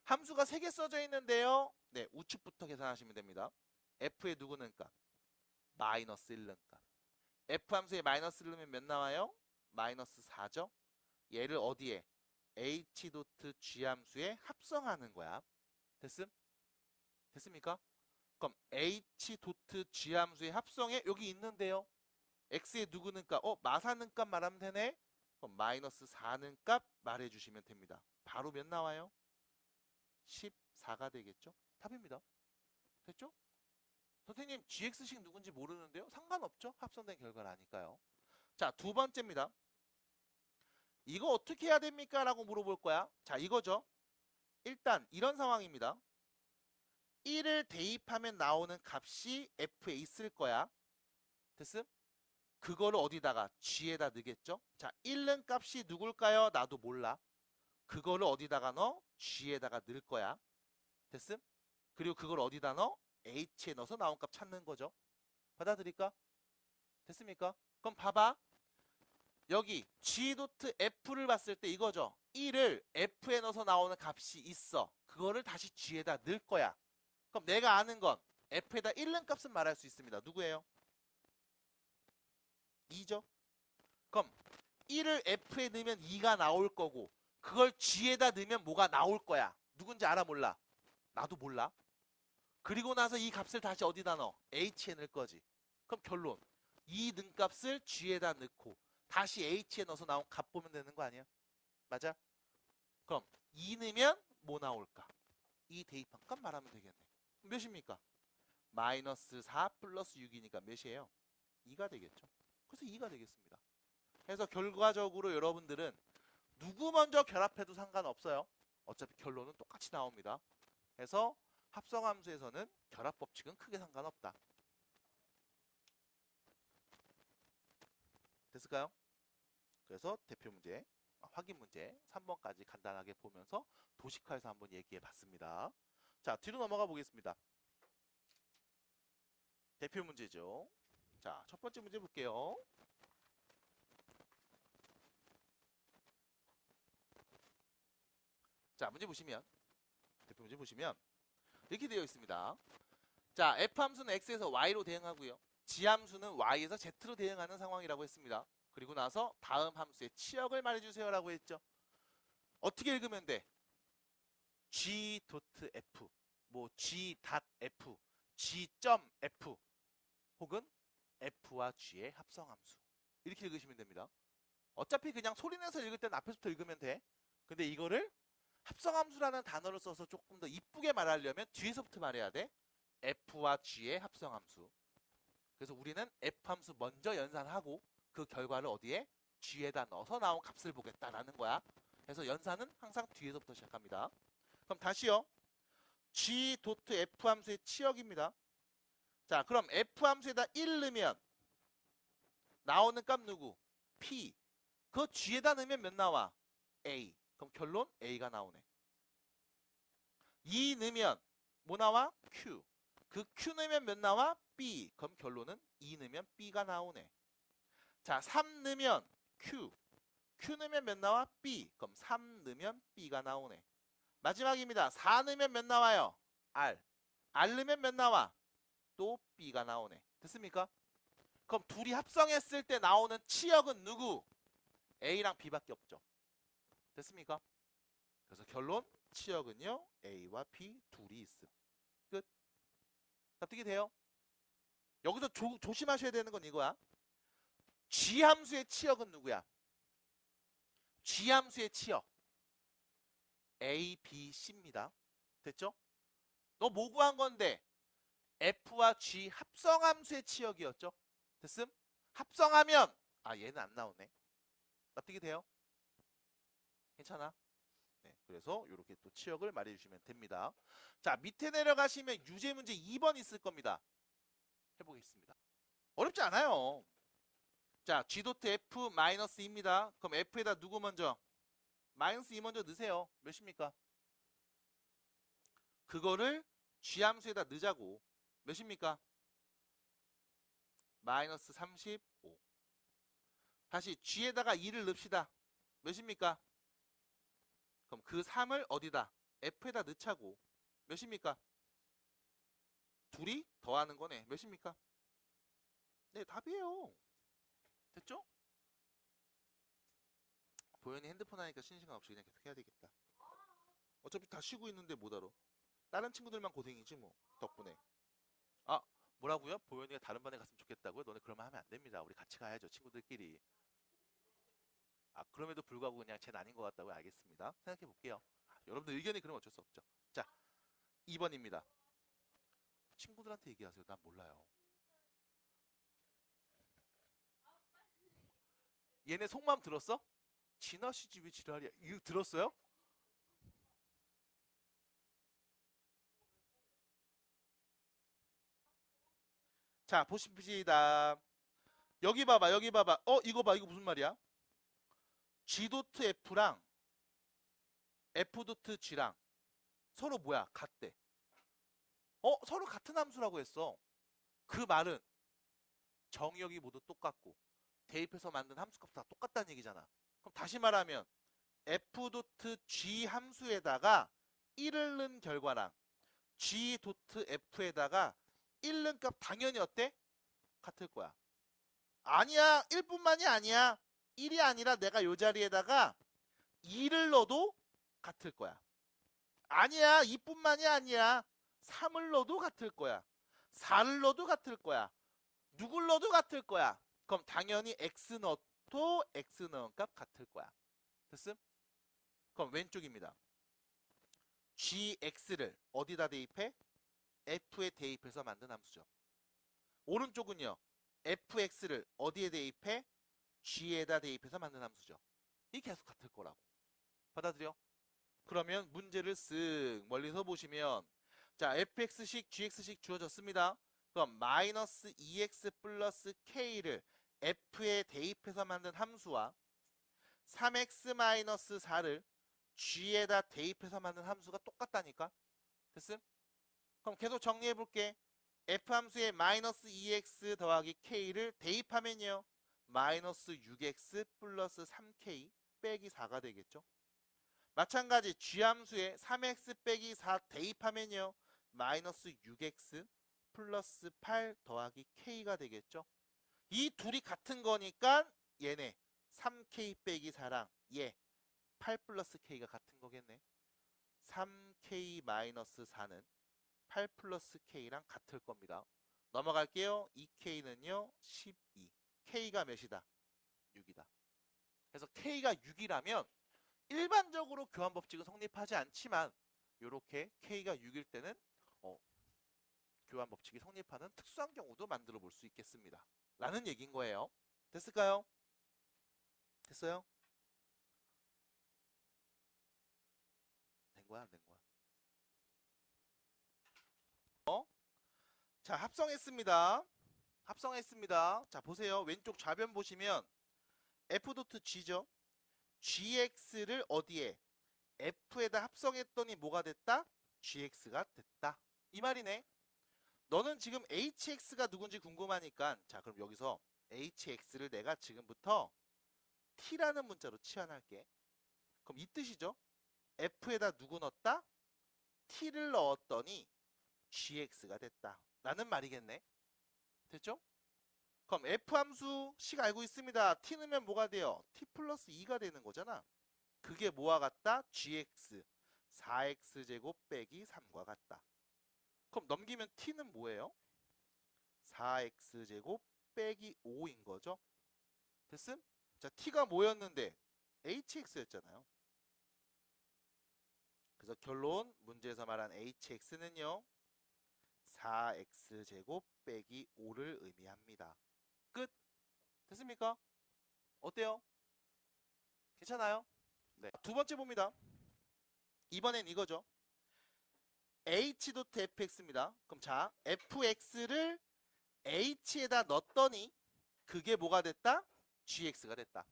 함수가 3개 써져 있는데요. 네, 우측부터 계산하시면 됩니다. f의 누구는 값? 마이너스 1는 값. f 함수에 마이너스 1을 넣으면 몇 나와요? 마이너스 4죠? 얘를 어디에? h.g 함수에 합성하는 거야. 됐습니까? 그럼 h.g 함수의 합성에 여기 있는데요. x의 누구는 값? 마사는 값 말하면 되네? 그럼 마이너스 4는 값 말해주시면 됩니다. 바로 몇 나와요? 14가 되겠죠? 답입니다. 됐죠? 선생님 gx식 누군지 모르는데요? 상관없죠? 합성된 결과라니까요. 자, 두 번째입니다. 이거 어떻게 해야 됩니까? 라고 물어볼 거야. 자, 이거죠. 일단 이런 상황입니다. 1을 대입하면 나오는 값이 f에 있을 거야. 됐음? 그거를 어디다가? g에다 넣겠죠? 자, 1는 값이 누굴까요? 나도 몰라. 그거를 어디다가 넣어? g에다가 넣을 거야. 됐음? 그리고 그걸 어디다 넣어? h에 넣어서 나온 값 찾는 거죠. 받아들일까? 됐습니까? 그럼 봐봐. 여기 g.f를 봤을 때 이거죠. 1을 f에 넣어서 나오는 값이 있어. 그거를 다시 g에다 넣을 거야. 그럼 내가 아는 건 f에다 1는 값은 말할 수 있습니다. 누구예요? 2죠. 그럼 1을 f에 넣으면 2가 나올 거고 그걸 g에다 넣으면 뭐가 나올 거야. 누군지 알아 몰라? 나도 몰라. 그리고 나서 이 값을 다시 어디다 넣어? h에 넣을 거지. 그럼 결론. 이 능값을 g에다 넣고 다시 h에 넣어서 나온 값 보면 되는 거 아니야? 맞아? 그럼 2 넣으면 뭐 나올까? 이 대입한 값 말하면 되겠네. 몇입니까? 마이너스 4 플러스 6이니까 몇이에요? 2가 되겠죠. 그래서 2가 되겠습니다. 그래서 결과적으로 여러분들은 누구 먼저 결합해도 상관없어요. 어차피 결론은 똑같이 나옵니다. 그래서 합성함수에서는 결합법칙은 크게 상관없다. 됐을까요? 그래서 대표 문제, 확인 문제 3번까지 간단하게 보면서 도식화해서 한번 얘기해 봤습니다. 자, 뒤로 넘어가 보겠습니다. 대표 문제죠. 자, 첫 번째 문제 볼게요. 자, 문제 보시면 대표 문제 보시면 이렇게 되어 있습니다. 자, f함수는 x에서 y로 대응하고요. g함수는 y에서 z로 대응하는 상황이라고 했습니다. 그리고 나서 다음 함수의 치역을 말해주세요 라고 했죠. 어떻게 읽으면 돼? g.f, 뭐 g.f, g.f 혹은 f와 g의 합성함수 이렇게 읽으시면 됩니다. 어차피 그냥 소리내서 읽을 때는 앞에서부터 읽으면 돼. 근데 이거를 합성함수라는 단어를 써서 조금 더 이쁘게 말하려면 뒤에서부터 말해야 돼. f와 g의 합성함수. 그래서 우리는 f함수 먼저 연산하고 그 결과를 어디에? g에다 넣어서 나온 값을 보겠다라는 거야. 그래서 연산은 항상 뒤에서부터 시작합니다. 그럼 다시요. g.f 함수의 치역입니다. 자, 그럼 f 함수에다 1 넣으면 나오는 값 누구? p. 그 g에다 넣으면 몇 나와? a. 그럼 결론 a가 나오네. 2 넣으면 뭐 나와? q. 그 q 넣으면 몇 나와? b. 그럼 결론은 2 넣으면 b가 나오네. 자, 3 넣으면 q. q 넣으면 몇 나와? b. 그럼 3 넣으면 b가 나오네. 마지막입니다. 4 넣으면 몇 나와요? r. r 넣으면 몇 나와? 또 b가 나오네. 됐습니까? 그럼 둘이 합성했을 때 나오는 치역은 누구? a랑 b밖에 없죠. 됐습니까? 그래서 결론 치역은요 a와 b 둘이 있음. 끝. 납득이 돼요? 여기서 조심하셔야 되는 건 이거야. g 함수의 치역은 누구야? G 함수의 치역 A, B, C입니다. 됐죠? 너 뭐 구한 건데? F와 G 합성함수의 치역이었죠? 됐음? 합성하면 얘는 안 나오네. 납득이 돼요? 괜찮아? 네, 그래서 이렇게 또 치역을 말해주시면 됩니다. 자, 밑에 내려가시면 유제 문제 2번 있을 겁니다. 해보겠습니다. 어렵지 않아요. 자, G.F-2입니다. 그럼 F에다 누구 먼저? 마이너스 2 먼저 넣으세요. 몇입니까? 그거를 G 함수에다 넣자고. 몇입니까? 마이너스 35. 다시 G에다가 2를 넣읍시다. 몇입니까? 그럼 그 3을 어디다? F에다 넣자고. 몇입니까? 둘이 더하는 거네. 몇입니까? 네, 답이에요. 됐죠? 보현이 핸드폰 하니까 쉬는 시간 없이 그냥 계속 해야 되겠다. 어차피 다 쉬고 있는데 못 알아. 다른 친구들만 고생이지 뭐. 덕분에. 뭐라고요? 보현이가 다른 반에 갔으면 좋겠다고요? 너네 그러면 하면 안 됩니다. 우리 같이 가야죠. 친구들끼리. 그럼에도 불구하고 그냥 쟤는 아닌 것 같다고요? 알겠습니다. 생각해 볼게요. 여러분들 의견이 그러면 어쩔 수 없죠. 자, 2번입니다. 친구들한테 얘기하세요. 난 몰라요. 얘네 속마음 들었어? 진아 씨 집이 지랄이야. 이거 들었어요? 자, 보십시다. 여기 봐봐, 여기 봐봐. 이거 봐, 이거 무슨 말이야? G.F랑 F.G랑 서로 뭐야? 같대. 서로 같은 함수라고 했어. 그 말은 정의역이 모두 똑같고 대입해서 만든 함수값 다 똑같다는 얘기잖아. 그럼 다시 말하면 F.G 함수에다가 1을 넣은 결과랑 G.F에다가 1 넣은 값 당연히 어때? 같을 거야. 아니야. 1뿐만이 아니야. 1이 아니라 내가 요 자리에다가 2를 넣어도 같을 거야. 아니야. 2뿐만이 아니야. 3을 넣어도 같을 거야. 4를 넣어도 같을 거야. 누굴 넣어도 같을 거야. 그럼 당연히 X 넣어도 X 넣은 값 같을 거야. 됐음? 그럼 왼쪽입니다. GX를 어디다 대입해? F에 대입해서 만든 함수죠. 오른쪽은요. FX를 어디에 대입해? G에다 대입해서 만든 함수죠. 이 계속 같을 거라고. 받아들여? 그러면 문제를 쓱 멀리서 보시면 자, fx식, gx식 주어졌습니다. 그럼 마이너스 2x 플러스 k를 f에 대입해서 만든 함수와 3x 마이너스 4를 g에다 대입해서 만든 함수가 똑같다니까? 됐음? 그럼 계속 정리해 볼게. f 함수에 마이너스 2x 더하기 k를 대입하면요. 마이너스 6x 플러스 3k 빼기 4가 되겠죠? 마찬가지 g함수에 3x 빼기 4 대입하면요. 마이너스 6x 플러스 8 더하기 k가 되겠죠. 이 둘이 같은 거니까 얘네 3k 빼기 4랑 얘 8 플러스 k가 같은 거겠네. 3k 마이너스 4는 8 플러스 k랑 같을 겁니다. 넘어갈게요. 2k는요 12. k가 몇이다? 6이다. 그래서 k가 6이라면 일반적으로 교환법칙은 성립하지 않지만 이렇게 k가 6일 때는 교환법칙이 성립하는 특수한 경우도 만들어 볼 수 있겠습니다. 라는 얘기인 거예요. 됐을까요? 됐어요? 된 거야? 안 된 거야? 자, 합성했습니다. 합성했습니다. 자, 보세요. 왼쪽 좌변 보시면 f.g죠. gx를 어디에? f에다 합성했더니 뭐가 됐다? gx가 됐다. 이 말이네. 너는 지금 hx가 누군지 궁금하니까 자, 그럼 여기서 hx를 내가 지금부터 t라는 문자로 치환할게. 그럼 이 뜻이죠. f에다 누구 넣었다? t를 넣었더니 gx가 됐다. 라는 말이겠네. 됐죠? 그럼 f함수 식 알고 있습니다. t 넣으면 뭐가 돼요? t 플러스 2가 되는 거잖아. 그게 뭐와 같다? gx 4x제곱 빼기 3과 같다. 그럼 넘기면 t는 뭐예요? 4x제곱 빼기 5인 거죠. 됐음? 자, t가 뭐였는데? hx였잖아요. 그래서 결론 문제에서 말한 hx는요. 4x제곱 빼기 5를 의미합니다. 끝. 됐습니까? 어때요? 괜찮아요? 네. 두 번째 봅니다. 이번엔 이거죠. h.fx입니다. 그럼 자, fx를 h에다 넣었더니 그게 뭐가 됐다? gx가 됐다.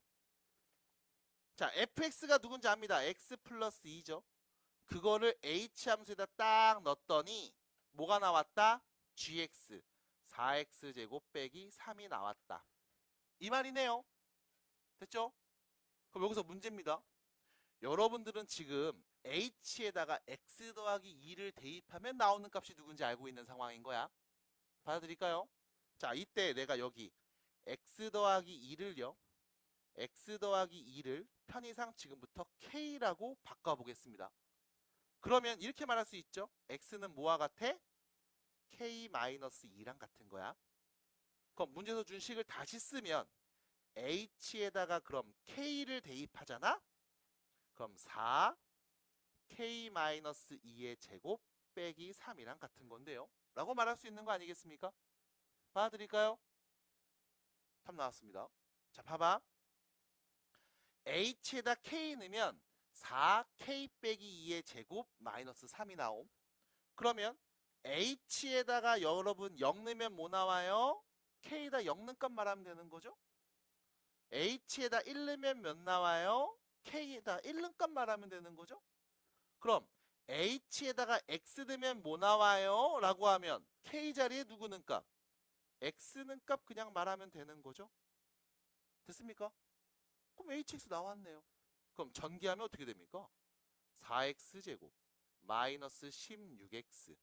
자, fx가 누군지 압니다. x 플러스 2죠. 그거를 h 함수에다 딱 넣었더니 뭐가 나왔다? gx 4x 제곱 빼기 3이 나왔다. 이 말이네요. 됐죠? 그럼 여기서 문제입니다. 여러분들은 지금 h에다가 x 더하기 2를 대입하면 나오는 값이 누군지 알고 있는 상황인 거야. 받아들일까요? 자, 이때 내가 여기 x 더하기 2를요. x 더하기 2를 편의상 지금부터 k라고 바꿔보겠습니다. 그러면 이렇게 말할 수 있죠. x는 뭐와 같아? k-2랑 같은 거야. 그럼 문제에서 준 식을 다시 쓰면 h에다가 그럼 k를 대입하잖아. 그럼 4 k-2의 제곱 빼기 3이랑 같은 건데요. 라고 말할 수 있는 거 아니겠습니까? 받아들일까요? 답 나왔습니다. 자, 봐봐. h에다 k 넣으면 4k 빼기 2의 제곱 마이너스 3이 나옴. 그러면 h에다가 여러분 0 넣으면 뭐 나와요? k에다 0 넣은 값 말하면 되는 거죠. h에다 1 넣으면 몇 나와요? k에다 1 넣은 값 말하면 되는 거죠. 그럼 h에다가 x 넣으면 뭐 나와요? 라고 하면 k 자리에 누구 넣은 값? x 넣은 값 그냥 말하면 되는 거죠. 됐습니까? 그럼 hx 나왔네요. 그럼 전개하면 어떻게 됩니까? 4x 제곱 마이너스 16x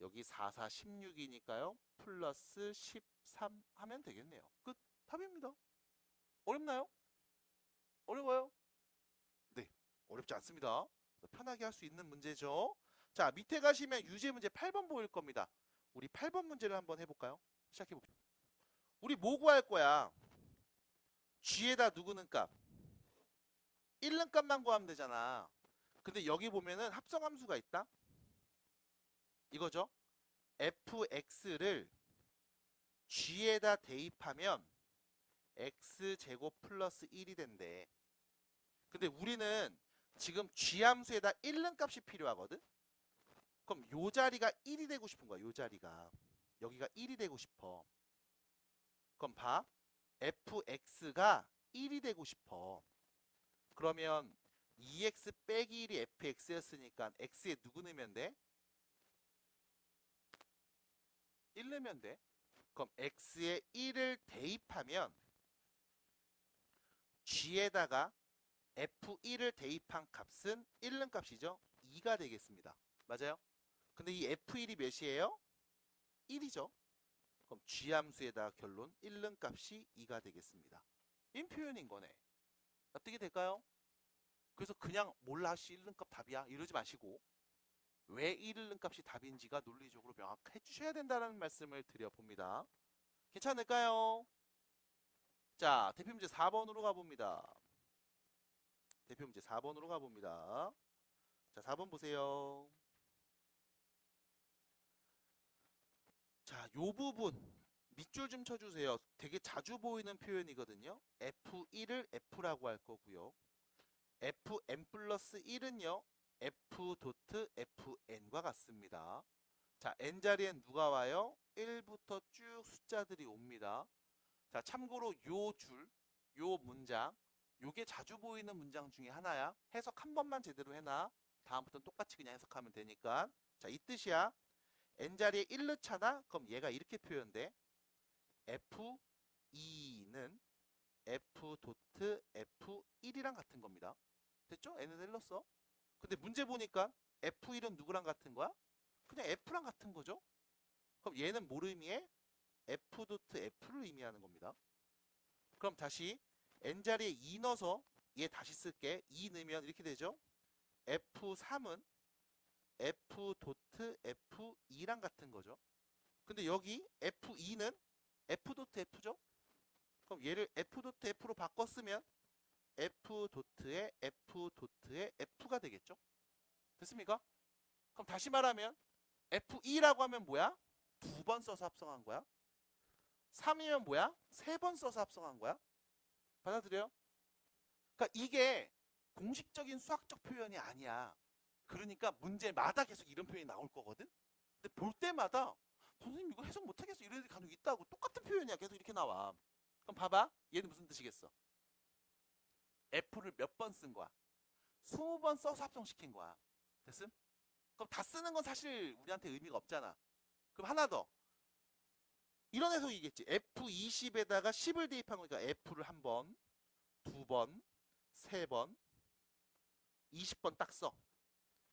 여기 4, 4, 16이니까요. 플러스 13 하면 되겠네요. 끝. 답입니다. 어렵나요? 어려워요? 네. 어렵지 않습니다. 편하게 할 수 있는 문제죠. 자, 밑에 가시면 유제 문제 8번 보일 겁니다. 우리 8번 문제를 한번 해볼까요? 시작해볼게요. 우리 뭐 구할 거야? g에다 누구 는 값? 1는 값만 구하면 되잖아. 근데 여기 보면은 합성함수가 있다. 이거죠. fx를 g에다 대입하면 x제곱 플러스 1이 된대. 근데 우리는 지금 g 함수에다 1는 값이 필요하거든. 그럼 요 자리가 1이 되고 싶은 거야. 요 자리가. 여기가 1이 되고 싶어. 그럼 봐. fx가 1이 되고 싶어. 그러면 2x 빼기 1이 fx였으니까 x에 누구 넣으면 돼? 1 넣으면 돼. 그럼 x에 1을 대입하면 g에다가 f1을 대입한 값은 1는 값이죠. 2가 되겠습니다. 맞아요? 근데 이 f1이 몇이에요? 1이죠. 그럼 g 함수에다가 결론 1는 값이 2가 되겠습니다. 이 표현인 거네. 납득이 될까요? 그래서 그냥 몰라 씨 1는 값 답이야 이러지 마시고 왜 1는 값이 답인지가 논리적으로 명확해 주셔야 된다는 말씀을 드려봅니다. 괜찮을까요? 자, 대표 문제 4번으로 가봅니다. 대표 문제 4번으로 가봅니다. 자, 4번 보세요. 자, 요 부분 밑줄 좀 쳐주세요. 되게 자주 보이는 표현이거든요. f1을 f라고 할 거고요. fn 플러스 1은요. f.fn과 같습니다. 자, n자리엔 누가 와요? 1부터 쭉 숫자들이 옵니다. 자, 참고로 요 줄, 요 문장, 요게 자주 보이는 문장 중에 하나야. 해석 한 번만 제대로 해놔. 다음부터는 똑같이 그냥 해석하면 되니까. 자, 이 뜻이야. n자리에 1 넣잖아? 그럼 얘가 이렇게 표현돼. f2는 f.f1이랑 같은 겁니다. 됐죠? n은 1 넣었어. 근데 문제 보니까 f1은 누구랑 같은 거야? 그냥 f랑 같은 거죠? 그럼 얘는 뭘 의미해? f.f를 의미하는 겁니다. 그럼 다시 n자리에 2 넣어서 얘 다시 쓸게. 2 넣으면 이렇게 되죠? f3은 f.f2랑 같은 거죠. 근데 여기 f2는 f.f죠? 그럼 얘를 f.f로 바꿨으면 F 도트에 F 도트에 F가 되겠죠? 됐습니까? 그럼 다시 말하면 F2라고 하면 뭐야? 2번 써서 합성한 거야. 3이면 뭐야? 3번 써서 합성한 거야. 받아들여요? 그러니까 이게 공식적인 수학적 표현이 아니야. 그러니까 문제마다 계속 이런 표현이 나올 거거든. 근데 볼 때마다 선생님 이거 해석 못하겠어 이런 애들이 간혹 있다고. 똑같은 표현이야. 계속 이렇게 나와. 그럼 봐봐. 얘는 무슨 뜻이겠어? F를 몇 번 쓴 거야? 20번 써서 합성시킨 거야. 됐음? 그럼 다 쓰는 건 사실 우리한테 의미가 없잖아. 그럼 하나 더. 이런 해석이겠지. F20에다가 10을 대입한 거니까 F를 한 번, 2번, 3번, 20번 딱 써.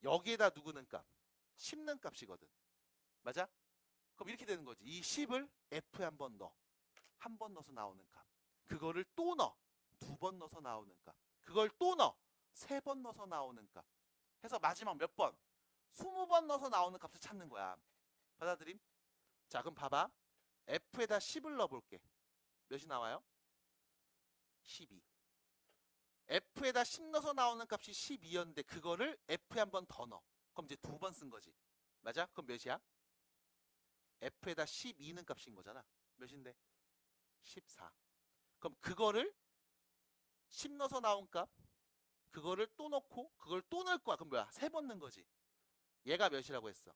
여기에다 누구 넣은 값? 10 넣은 값이거든. 맞아? 그럼 이렇게 되는 거지. 이 10을 F에 한 번 넣어. 한 번 넣어서 나오는 값. 그거를 또 넣어. 2번 넣어서 나오는 값. 그걸 또 넣어. 3번 넣어서 나오는 값. 해서 마지막 몇 번? 20번 넣어서 나오는 값을 찾는 거야. 받아들임? 자, 그럼 봐봐. F에다 10을 넣어볼게. 몇이 나와요? 12. F에다 10 넣어서 나오는 값이 12였는데 그거를 F에 한 번 더 넣어. 그럼 이제 2번 쓴 거지. 맞아? 그럼 몇이야? F에다 12는 값인 거잖아. 몇인데? 14. 그럼 그거를 10 넣어서 나온 값, 그거를 또 넣고 그걸 또 넣을 거야. 그럼 뭐야? 3번 넣은 거지. 얘가 몇이라고 했어?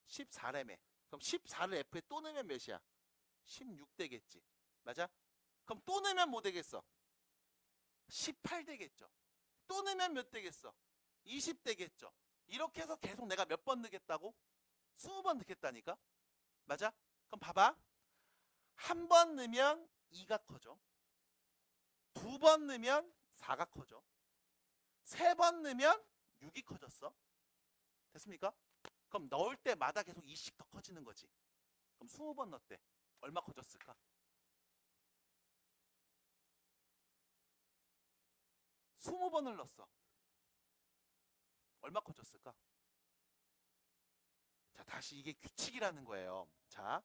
14래매. 그럼 14를 F에 또 넣으면 몇이야? 16 되겠지. 맞아? 그럼 또 넣으면 뭐 되겠어? 18 되겠죠. 또 넣으면 몇 되겠어? 20 되겠죠. 이렇게 해서 계속 내가 몇 번 넣겠다고? 20번 넣겠다니까? 맞아? 그럼 봐봐. 한 번 넣으면 2가 커져. 2번 넣으면 4가 커져. 3번 넣으면 6이 커졌어. 됐습니까? 그럼 넣을 때마다 계속 2씩 더 커지는 거지. 그럼 20번 넣었대. 얼마 커졌을까? 20번을 넣었어. 얼마 커졌을까? 자, 다시 이게 규칙이라는 거예요. 자,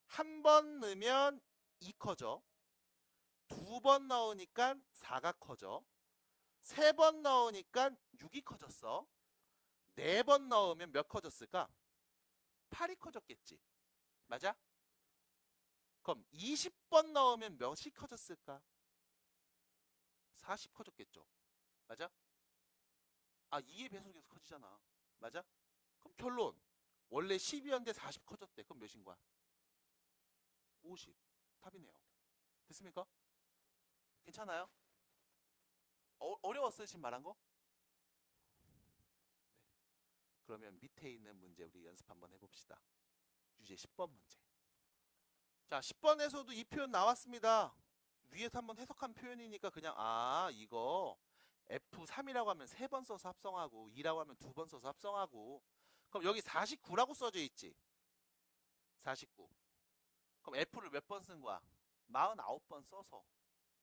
한 번 넣으면 2 커져. 2번 넣으니까 4가 커져. 3번 넣으니까 6이 커졌어. 4번 넣으면 몇 커졌을까? 8이 커졌겠지. 맞아? 그럼 20번 넣으면 몇이 커졌을까? 40 커졌겠죠. 맞아? 아, 2의 배속이 계속 커지잖아. 맞아? 그럼 결론. 원래 10이었는데 40 커졌대. 그럼 몇인 거야? 50. 답이네요. 됐습니까? 괜찮아요? 어려웠어요, 지금 말한 거? 네. 그러면 밑에 있는 문제 우리 연습 한번 해봅시다. 유제 10번 문제. 자, 10번에서도 이 표현 나왔습니다. 위에서 한번 해석한 표현이니까 그냥 이거 F3이라고 하면 3번 써서 합성하고 2라고 하면 2번 써서 합성하고 그럼 여기 49라고 써져 있지. 49. 그럼 F를 몇 번 쓴 거야? 49번 써서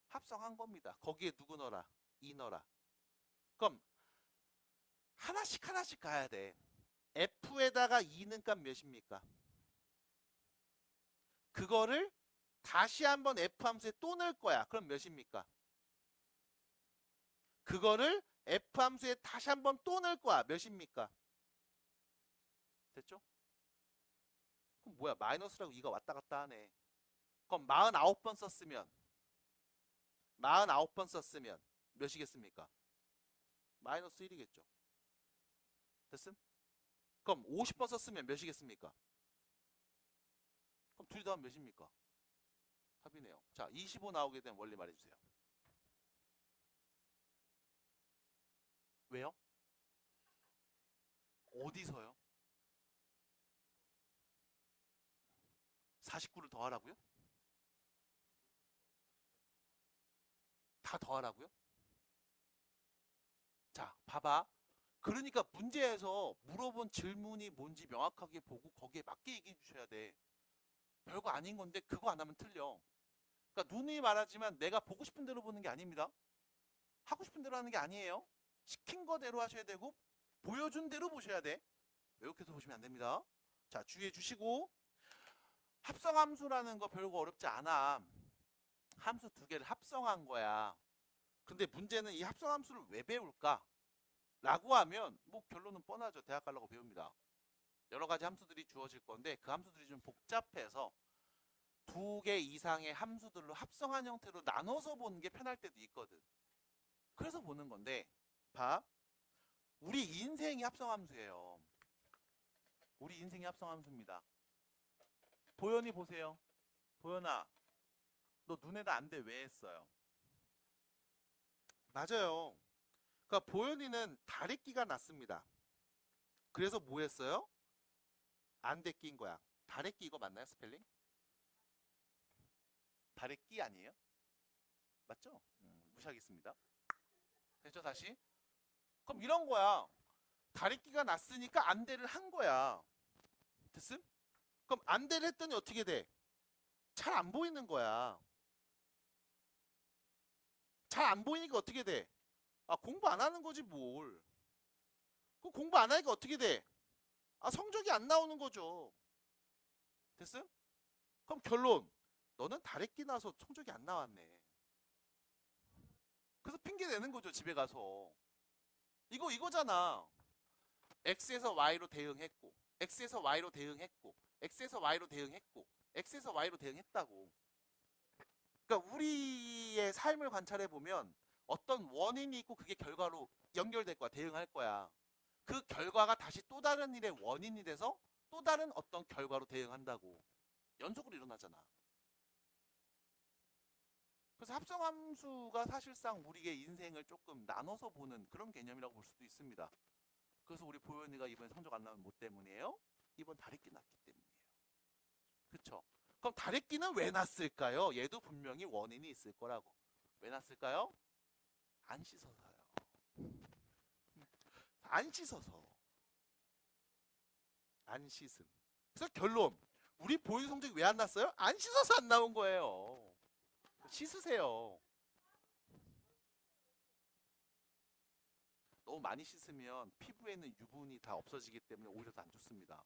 합성한 겁니다. 거기에 누구 넣어라? 2 넣어라. 그럼 하나씩 가야 돼. F에다가 2는 값 몇입니까? 그거를 다시 한번 F 함수에 또 넣을 거야. 그럼 몇입니까? 그거를 F 함수에 다시 한번 또 넣을 거야. 몇입니까? 됐죠? 그럼 뭐야? 마이너스라고 2가 왔다 갔다 하네. 그럼 49번 썼으면 몇이겠습니까? 마이너스 1이겠죠. 됐음? 그럼 50번 썼으면 몇이겠습니까? 그럼 둘이 더하면 몇입니까? 답이네요. 자, 25 나오게 되면 원리 말해주세요. 왜요? 어디서요? 49를 더하라고요? 다 더하라고요? 자, 봐봐. 그러니까 문제에서 물어본 질문이 뭔지 명확하게 보고 거기에 맞게 얘기해 주셔야 돼. 별거 아닌 건데 그거 안 하면 틀려. 그러니까 누누이 말하지만 내가 보고 싶은 대로 보는 게 아닙니다. 하고 싶은 대로 하는 게 아니에요. 시킨 거대로 하셔야 되고 보여준 대로 보셔야 돼. 이렇게 해서 보시면 안 됩니다. 자, 주의해 주시고 합성함수라는 거 별거 어렵지 않아. 함수 두 개를 합성한 거야. 근데 문제는 이 합성함수를 왜 배울까? 라고 하면 뭐 결론은 뻔하죠. 대학 가려고 배웁니다. 여러 가지 함수들이 주어질 건데 그 함수들이 좀 복잡해서 두 개 이상의 함수들로 합성한 형태로 나눠서 보는 게 편할 때도 있거든. 그래서 보는 건데 봐. 우리 인생이 합성함수예요. 우리 인생이 합성함수입니다. 도연이 보세요. 도연아, 너 눈에다 안 돼 왜 했어요? 맞아요. 그러니까 보연이는 다래끼가 났습니다. 그래서 뭐 했어요? 안 돼 낀 거야. 다래끼 이거 맞나요? 스펠링? 다래끼 아니에요? 맞죠? 무시하겠습니다. 됐죠? 다시? 그럼 이런 거야. 다래끼가 났으니까 안대를 한 거야. 됐음? 그럼 안대를 했더니 어떻게 돼? 잘 안 보이는 거야. 잘 안 보이니까 어떻게 돼? 아, 공부 안 하는 거지 뭘. 그 공부 안 하니까 어떻게 돼? 아, 성적이 안 나오는 거죠. 됐음? 그럼 결론. 너는 다래끼 나서 성적이 안 나왔네. 그래서 핑계 내는 거죠, 집에 가서. 이거잖아. x에서 y로 대응했고, x에서 y로 대응했고, x에서 y로 대응했고, x에서 y로 대응했다고. 그러니까 우리의 삶을 관찰해 보면 어떤 원인이 있고 그게 결과로 연결될 거야, 대응할 거야. 그 결과가 다시 또 다른 일의 원인이 돼서 또 다른 어떤 결과로 대응한다고. 연속으로 일어나잖아. 그래서 합성함수가 사실상 우리의 인생을 조금 나눠서 보는 그런 개념이라고 볼 수도 있습니다. 그래서 우리 보현이가 이번에 성적 안 나오면 뭐 때문이에요? 이번 다래끼 났기 때문이에요. 그쵸? 그럼 다래끼는 왜 났을까요? 얘도 분명히 원인이 있을 거라고. 왜 났을까요? 안 씻어서요. 안 씻어서. 안 씻음. 그래서 결론. 우리 보현 성적이 왜 안 났어요? 안 씻어서 안 나온 거예요. 씻으세요. 너무 많이 씻으면 피부에 있는 유분이 다 없어지기 때문에 오히려 더 안 좋습니다.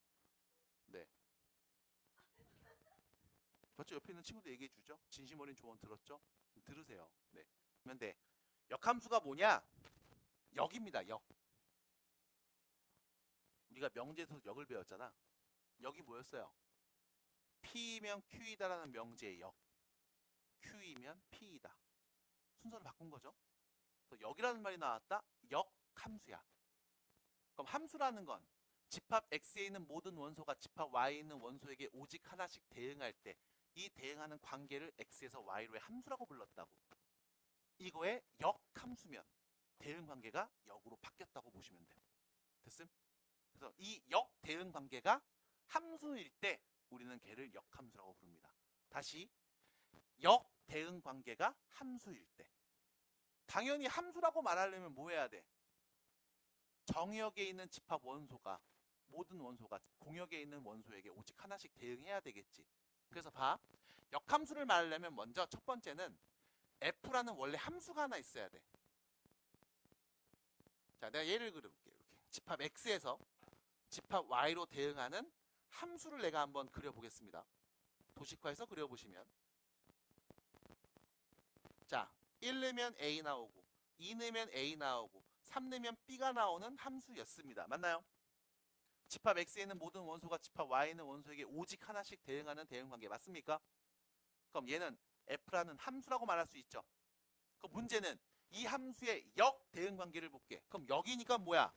네. 맞죠? 옆에 있는 친구도 얘기해 주죠. 진심 어린 조언 들었죠? 들으세요. 네. 그런데 역함수가 뭐냐? 역입니다. 역. 우리가 명제에서 역을 배웠잖아. 역이 뭐였어요? P면 Q이다라는 명제의 역. Q이면 P이다. 순서를 바꾼 거죠. 역이라는 말이 나왔다. 역함수야. 그럼 함수라는 건 집합 X에 있는 모든 원소가 집합 Y에 있는 원소에게 오직 하나씩 대응할 때 이 대응하는 관계를 X에서 Y로의 함수라고 불렀다고. 이거의 역함수면 대응 관계가 역으로 바뀌었다고 보시면 돼요. 됐음? 그래서 이 역 대응 관계가 함수일 때 우리는 걔를 역함수라고 부릅니다. 다시 역 대응 관계가 함수일 때. 당연히 함수라고 말하려면 뭐 해야 돼? 정역에 있는 집합 원소가 모든 원소가 공역에 있는 원소에게 오직 하나씩 대응해야 되겠지. 그래서 봐. 역함수를 말하려면 먼저 첫 번째는 F라는 원래 함수가 하나 있어야 돼. 자, 내가 예를 그려볼게. 이렇게. 집합 X에서 집합 Y로 대응하는 함수를 내가 한번 그려보겠습니다. 도식화해서 그려보시면 자, 1 넣으면 A 나오고 2 넣으면 A 나오고 3 넣으면 B가 나오는 함수였습니다. 맞나요? 집합 X에 있는 모든 원소가 집합 Y에 있는 원소에게 오직 하나씩 대응하는 대응관계 맞습니까? 그럼 얘는 F라는 함수라고 말할 수 있죠. 그럼 문제는 이 함수의 역 대응관계를 볼게. 그럼 여기니까 뭐야?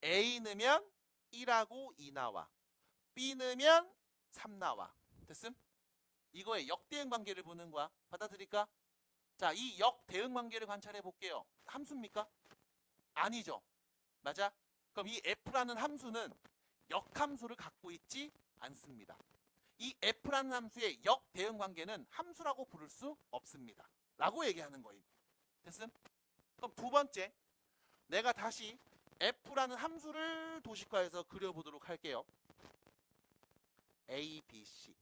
A 넣으면 1하고 2 나와. B 넣으면 3 나와. 됐음? 이거의 역대응관계를 보는 거야. 받아들일까? 자, 이 역대응관계를 관찰해 볼게요. 함수입니까? 아니죠. 맞아? 그럼 이 F라는 함수는 역함수를 갖고 있지 않습니다. 이 F라는 함수의 역대응관계는 함수라고 부를 수 없습니다. 라고 얘기하는 거예요. 됐음? 그럼 두 번째, 내가 다시 F라는 함수를 도식화해서 그려보도록 할게요. A, B, C.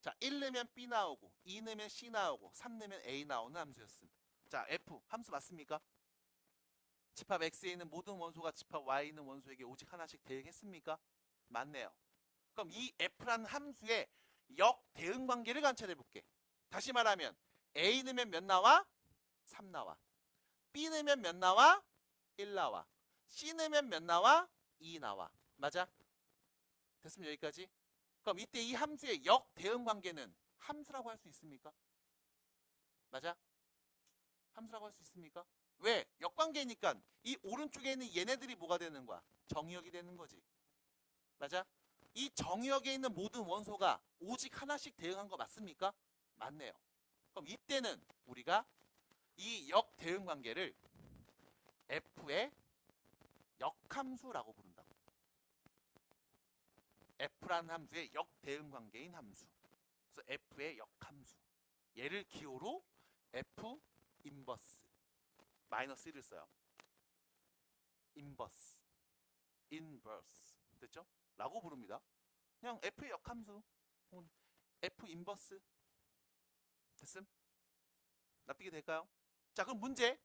자, 1 넣으면 B 나오고 2 넣으면 C 나오고 3 넣으면 A 나오는 함수였습니다. 자, F 함수 맞습니까? 집합 X에 있는 모든 원소가 집합 Y에 있는 원소에게 오직 하나씩 대응했습니까? 맞네요. 그럼 이 F라는 함수의 역 대응 관계를 관찰해 볼게. 다시 말하면 A 넣으면 몇 나와? 3 나와. B 넣으면 몇 나와? 1 나와. C 넣으면 몇 나와? 2 나와. 맞아? 됐으면 여기까지. 그럼 이때 이 함수의 역대응 관계는 함수라고 할 수 있습니까? 맞아? 함수라고 할 수 있습니까? 왜? 역관계니까 이 오른쪽에 있는 얘네들이 뭐가 되는 거야? 정의역이 되는 거지. 맞아? 이 정의역에 있는 모든 원소가 오직 하나씩 대응한 거 맞습니까? 맞네요. 그럼 이때는 우리가 이 역대응 관계를 F의 역함수라고 부른다고. F라는 함수의 역대응 관계인 함수. 그래서 F의 역함수. 얘를 기호로 F 인버스 마이너스 1을 써요. 인버스 됐죠? 라고 부릅니다. 그냥 F의 역함수 F 인버스 됐음? 납득이 될까요? 자, 그럼 문제.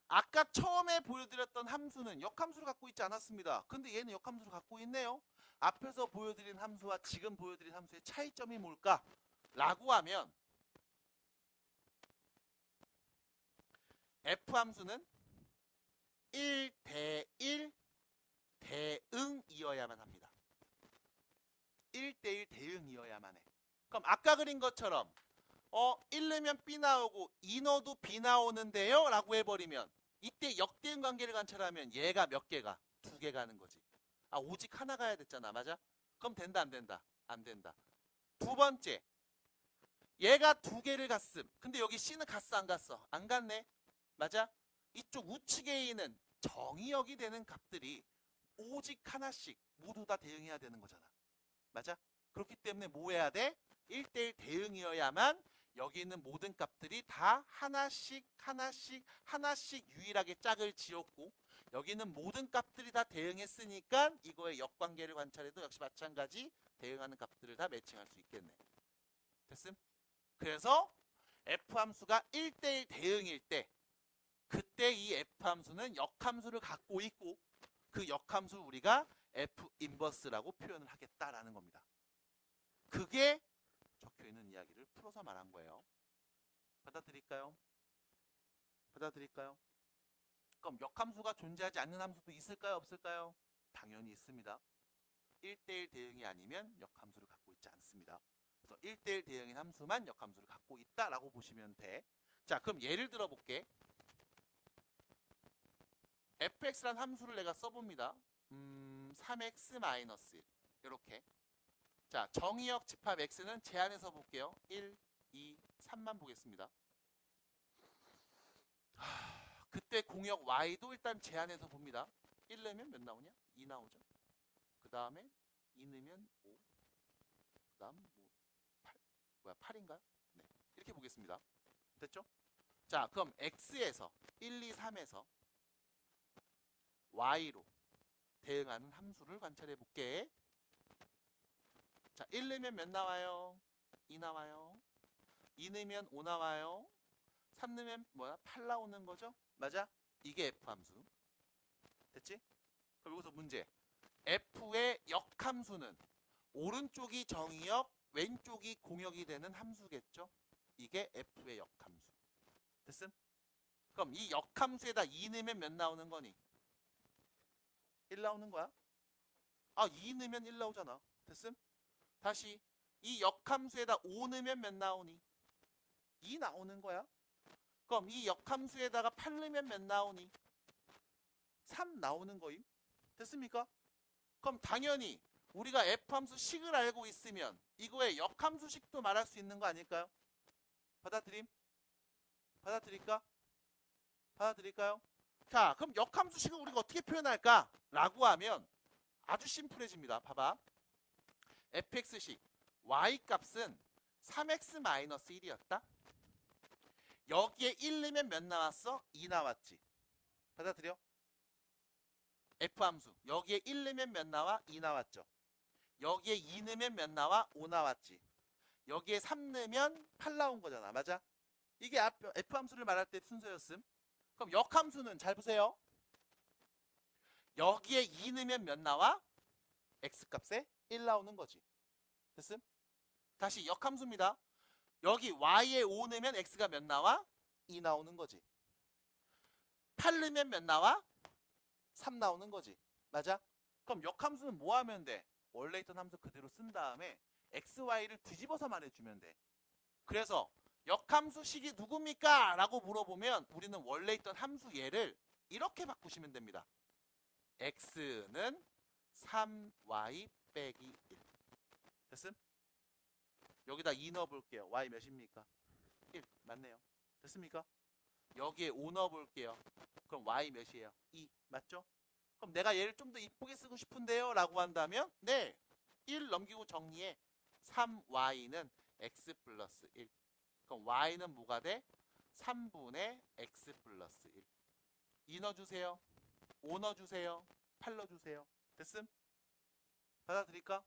아까 처음에 보여드렸던 함수는 역함수를 갖고 있지 않았습니다. 근데 얘는 역함수를 갖고 있네요. 앞에서 보여드린 함수와 지금 보여드린 함수의 차이점이 뭘까? 라고 하면 F 함수는 1대1 대응이어야만 합니다. 1대1 대응이어야만 해. 그럼 아까 그린 것처럼 1 넣으면 B 나오고 2 넣어도 B 나오는데요? 라고 해버리면 이때 역대응 관계를 관찰하면 얘가 몇 개가? 2개 가는 거지. 아, 오직 하나 가야 됐잖아. 맞아? 그럼 된다 안 된다? 안 된다. 두 번째. 얘가 2개를 갔음. 근데 여기 C는 갔어 안 갔어? 안 갔네. 맞아? 이쪽 우측에 있는 정의역이 되는 값들이 오직 하나씩 모두 다 대응해야 되는 거잖아. 맞아? 그렇기 때문에 뭐 해야 돼? 1대1 대응이어야만 여기 있는 모든 값들이 다 하나씩 유일하게 짝을 지었고 여기 있는 모든 값들이 다 대응했으니까 이거의 역관계를 관찰해도 역시 마찬가지 대응하는 값들을 다 매칭할 수 있겠네. 됐음? 그래서 F함수가 1대1 대응일 때 그때 이 F함수는 역함수를 갖고 있고 그 역함수를 우리가 F 인버스라고 표현을 하겠다라는 겁니다. 그게 적혀있는 이야기를 풀어서 말한 거예요. 받아들일까요? 받아들일까요? 그럼 역함수가 존재하지 않는 함수도 있을까요? 없을까요? 당연히 있습니다. 1대1 대응이 아니면 역함수를 갖고 있지 않습니다. 그래서 1대1 대응인 함수만 역함수를 갖고 있다라고 보시면 돼. 자, 그럼 예를 들어 볼게. fx란 함수를 내가 써봅니다. 3x-1 이렇게. 자, 정의역 집합 x는 제한해서 볼게요. 1, 2, 3만 보겠습니다. 그때 공역 y도 일단 제한해서 봅니다. 1 넣으면 몇 나오냐? 2 나오죠. 그 다음에 2 넣으면 5. 그 다음 8인가요? 네, 이렇게 보겠습니다. 됐죠? 자, 그럼 x에서 1, 2, 3에서 y로 대응하는 함수를 관찰해 볼게. 자, 1 넣으면 몇 나와요? 2 나와요. 2 넣으면 5 나와요. 3 넣으면 8 나오는 거죠? 맞아? 이게 F함수. 됐지? 그럼 여기서 문제. F의 역함수는 오른쪽이 정의역, 왼쪽이 공역이 되는 함수겠죠? 이게 F의 역함수. 됐음? 그럼 이 역함수에다 2 넣으면 몇 나오는 거니? 1 나오는 거야? 아, 2 넣으면 1 나오잖아. 됐음? 다시 이 역함수에다 5 넣으면 몇 나오니? 2 나오는 거야. 그럼 이 역함수에다가 8 넣으면 몇 나오니? 3 나오는 거임. 됐습니까? 그럼 당연히 우리가 F함수 식을 알고 있으면 이거의 역함수식도 말할 수 있는 거 아닐까요? 받아들임? 받아들일까? 받아들일까요? 자, 그럼 역함수식을 우리가 어떻게 표현할까? 라고 하면 아주 심플해집니다. 봐봐. fx식 y값은 3x-1이었다. 여기에 1 넣으면 몇 나왔어? 2 나왔지. 받아들여? F함수 여기에 1 넣으면 몇 나와? 2 나왔죠. 여기에 2 넣으면 몇 나와? 5 나왔지. 여기에 3 넣으면 8 나온 거잖아. 맞아? 이게 F함수를 말할 때 순서였음. 그럼 역함수는 잘 보세요. 여기에 2 넣으면 몇 나와? X값에 1 나오는 거지. 됐음? 다시 역함수입니다. 여기 Y에 5 넣으면 X가 몇 나와? 2 나오는 거지. 8 넣으면 몇 나와? 3 나오는 거지. 맞아? 그럼 역함수는 뭐 하면 돼? 원래 있던 함수 그대로 쓴 다음에 xy를 뒤집어서 말해주면 돼. 그래서 역함수식이 누굽니까? 라고 물어보면 우리는 원래 있던 함수 얘를 이렇게 바꾸시면 됩니다. x는 3y 빼기 1. 됐음? 여기다 2 넣어볼게요. y 몇입니까? 1. 맞네요. 됐습니까? 여기에 5 넣어볼게요. 그럼 y 몇이에요? 2. 맞죠? 그럼 내가 얘를 좀 더 이쁘게 쓰고 싶은데요? 라고 한다면 네. 1 넘기고 정리해. 3y는 x 플러스 1. 그럼 y는 뭐가 돼? 3분의 x 플러스 1. 2 넣어주세요. 5 넣어주세요. 8 넣어주세요. 됐음? 받아들일까?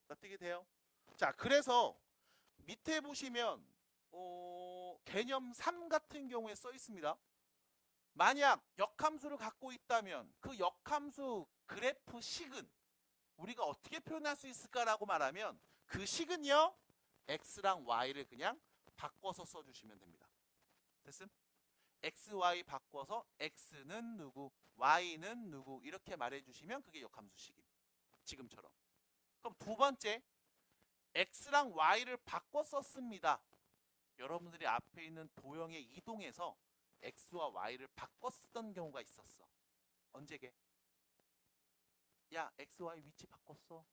납득이 돼요? 자, 그래서 밑에 보시면 개념 3 같은 경우에 써 있습니다. 만약 역함수를 갖고 있다면 그 역함수 그래프 식은 우리가 어떻게 표현할 수 있을까라고 말하면 그 식은요 x랑 y를 그냥 바꿔서 써주시면 됩니다. 됐음? x, y 바꿔서 x는 누구, y는 누구 이렇게 말해주시면 그게 역함수식임. 지금처럼. 그럼 두 번째 x랑 y를 바꿔 썼습니다. 여러분들이 앞에 있는 도형에 이동해서 x와 y를 바꿔 쓰던 경우가 있었어. 언제게? 야, x, y 위치 바꿨어.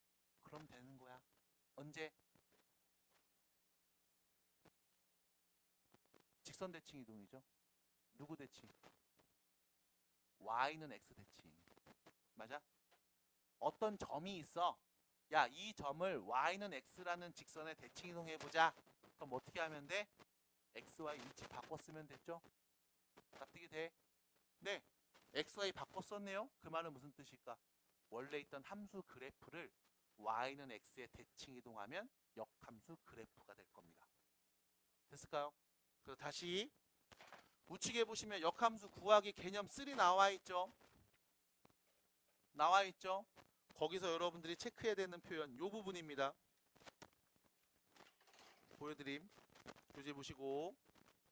그럼 되는 거야. 언제? 직선 대칭 이동이죠. 누구 대칭? y는 x 대칭. 맞아? 어떤 점이 있어. 야, 이 점을 y는 x라는 직선에 대칭 이동해보자. 그럼 어떻게 하면 돼? x, y 위치 바꿔 쓰면 됐죠? 납득이 돼? 네. x, y 바꿔 썼네요. 그 말은 무슨 뜻일까? 원래 있던 함수 그래프를 y는 x에 대칭 이동하면 역함수 그래프가 될 겁니다. 됐을까요? 그래서 다시 우측에 보시면 역함수 구하기 개념 3 나와 있죠? 나와 있죠? 거기서 여러분들이 체크해야 되는 표현 요 부분입니다. 보여드림. 교재 보시고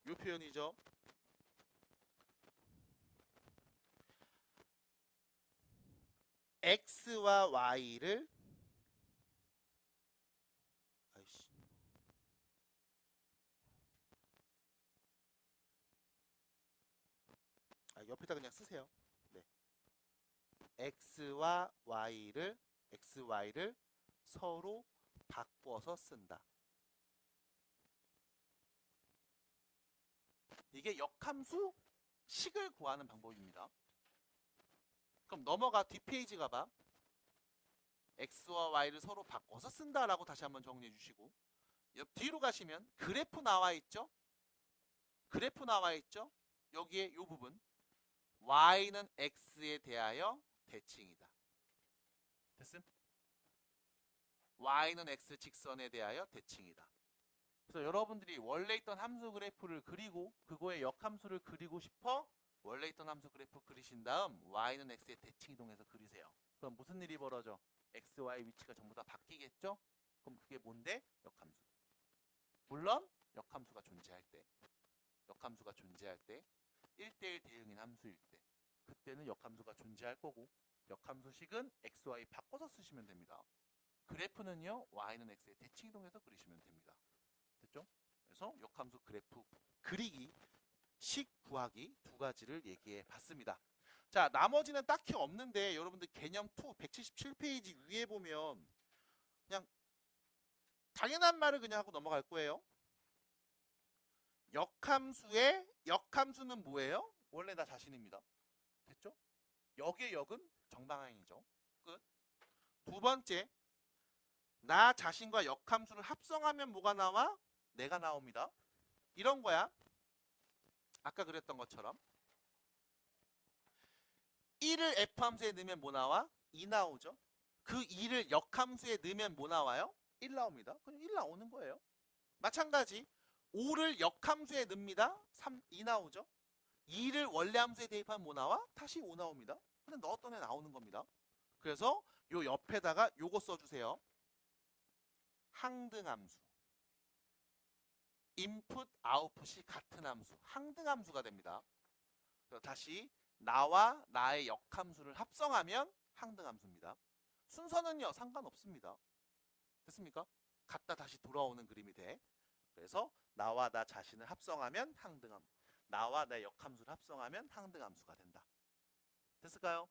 요 표현이죠. x와 y를 옆에다 그냥 쓰세요. 네. x와 xy를 서로 바꿔서 쓴다. 이게 역함수 식을 구하는 방법입니다. 그럼 넘어가 뒷페이지 가봐. x와 y를 서로 바꿔서 쓴다라고 다시 한번 정리해 주시고 옆 뒤로 가시면 그래프 나와 있죠? 그래프 나와 있죠? 여기에 이 부분 y는 x에 대하여 대칭이다. 됐음? y는 x 직선에 대하여 대칭이다. 그래서 여러분들이 원래 있던 함수 그래프를 그리고 그거의 역함수를 그리고 싶어 원래 있던 함수 그래프 그리신 다음 y는 x에 대칭 이동해서 그리세요. 그럼 무슨 일이 벌어져? x, y 위치가 전부 다 바뀌겠죠? 그럼 그게 뭔데? 역함수. 물론 역함수가 존재할 때 1대1 대응인 함수일 때 그때는 역함수가 존재할 거고 역함수식은 x, y 바꿔서 쓰시면 됩니다. 그래프는요 y는 x에 대칭 이동해서 그리시면 됩니다. 됐죠? 그래서 역함수 그래프 그리기, 식 구하기 두 가지를 얘기해 봤습니다. 자, 나머지는 딱히 없는데 여러분들 개념 2 177페이지 위에 보면 그냥 당연한 말을 그냥 하고 넘어갈 거예요. 역함수는 뭐예요? 원래 나 자신입니다. 됐죠? 역의 역은 정방향이죠. 끝. 두 번째, 나 자신과 역함수를 합성하면 뭐가 나와? 내가 나옵니다. 이런 거야. 아까 그랬던 것처럼 1을 f함수에 넣으면 뭐 나와? 2 나오죠. 그 2를 역함수에 넣으면 뭐 나와요? 1 나옵니다. 그냥 1 나오는 거예요. 마찬가지 5를 역함수에 넣습니다. 2 나오죠. 2를 원래 함수에 대입하면 뭐 나와? 다시 5 나옵니다. 그냥 넣었던 애 나오는 겁니다. 그래서 요 옆에다가 요거 써주세요. 항등함수. 인풋, 아웃풋이 같은 함수. 항등함수가 됩니다. 그래서 다시 나와 나의 역함수를 합성하면 항등함수입니다. 순서는요 상관없습니다. 됐습니까? 갔다 다시 돌아오는 그림이 돼. 그래서 나와 나 자신을 합성하면 항등함, 나와 내 역함수를 합성하면 항등함수가 된다. 됐을까요?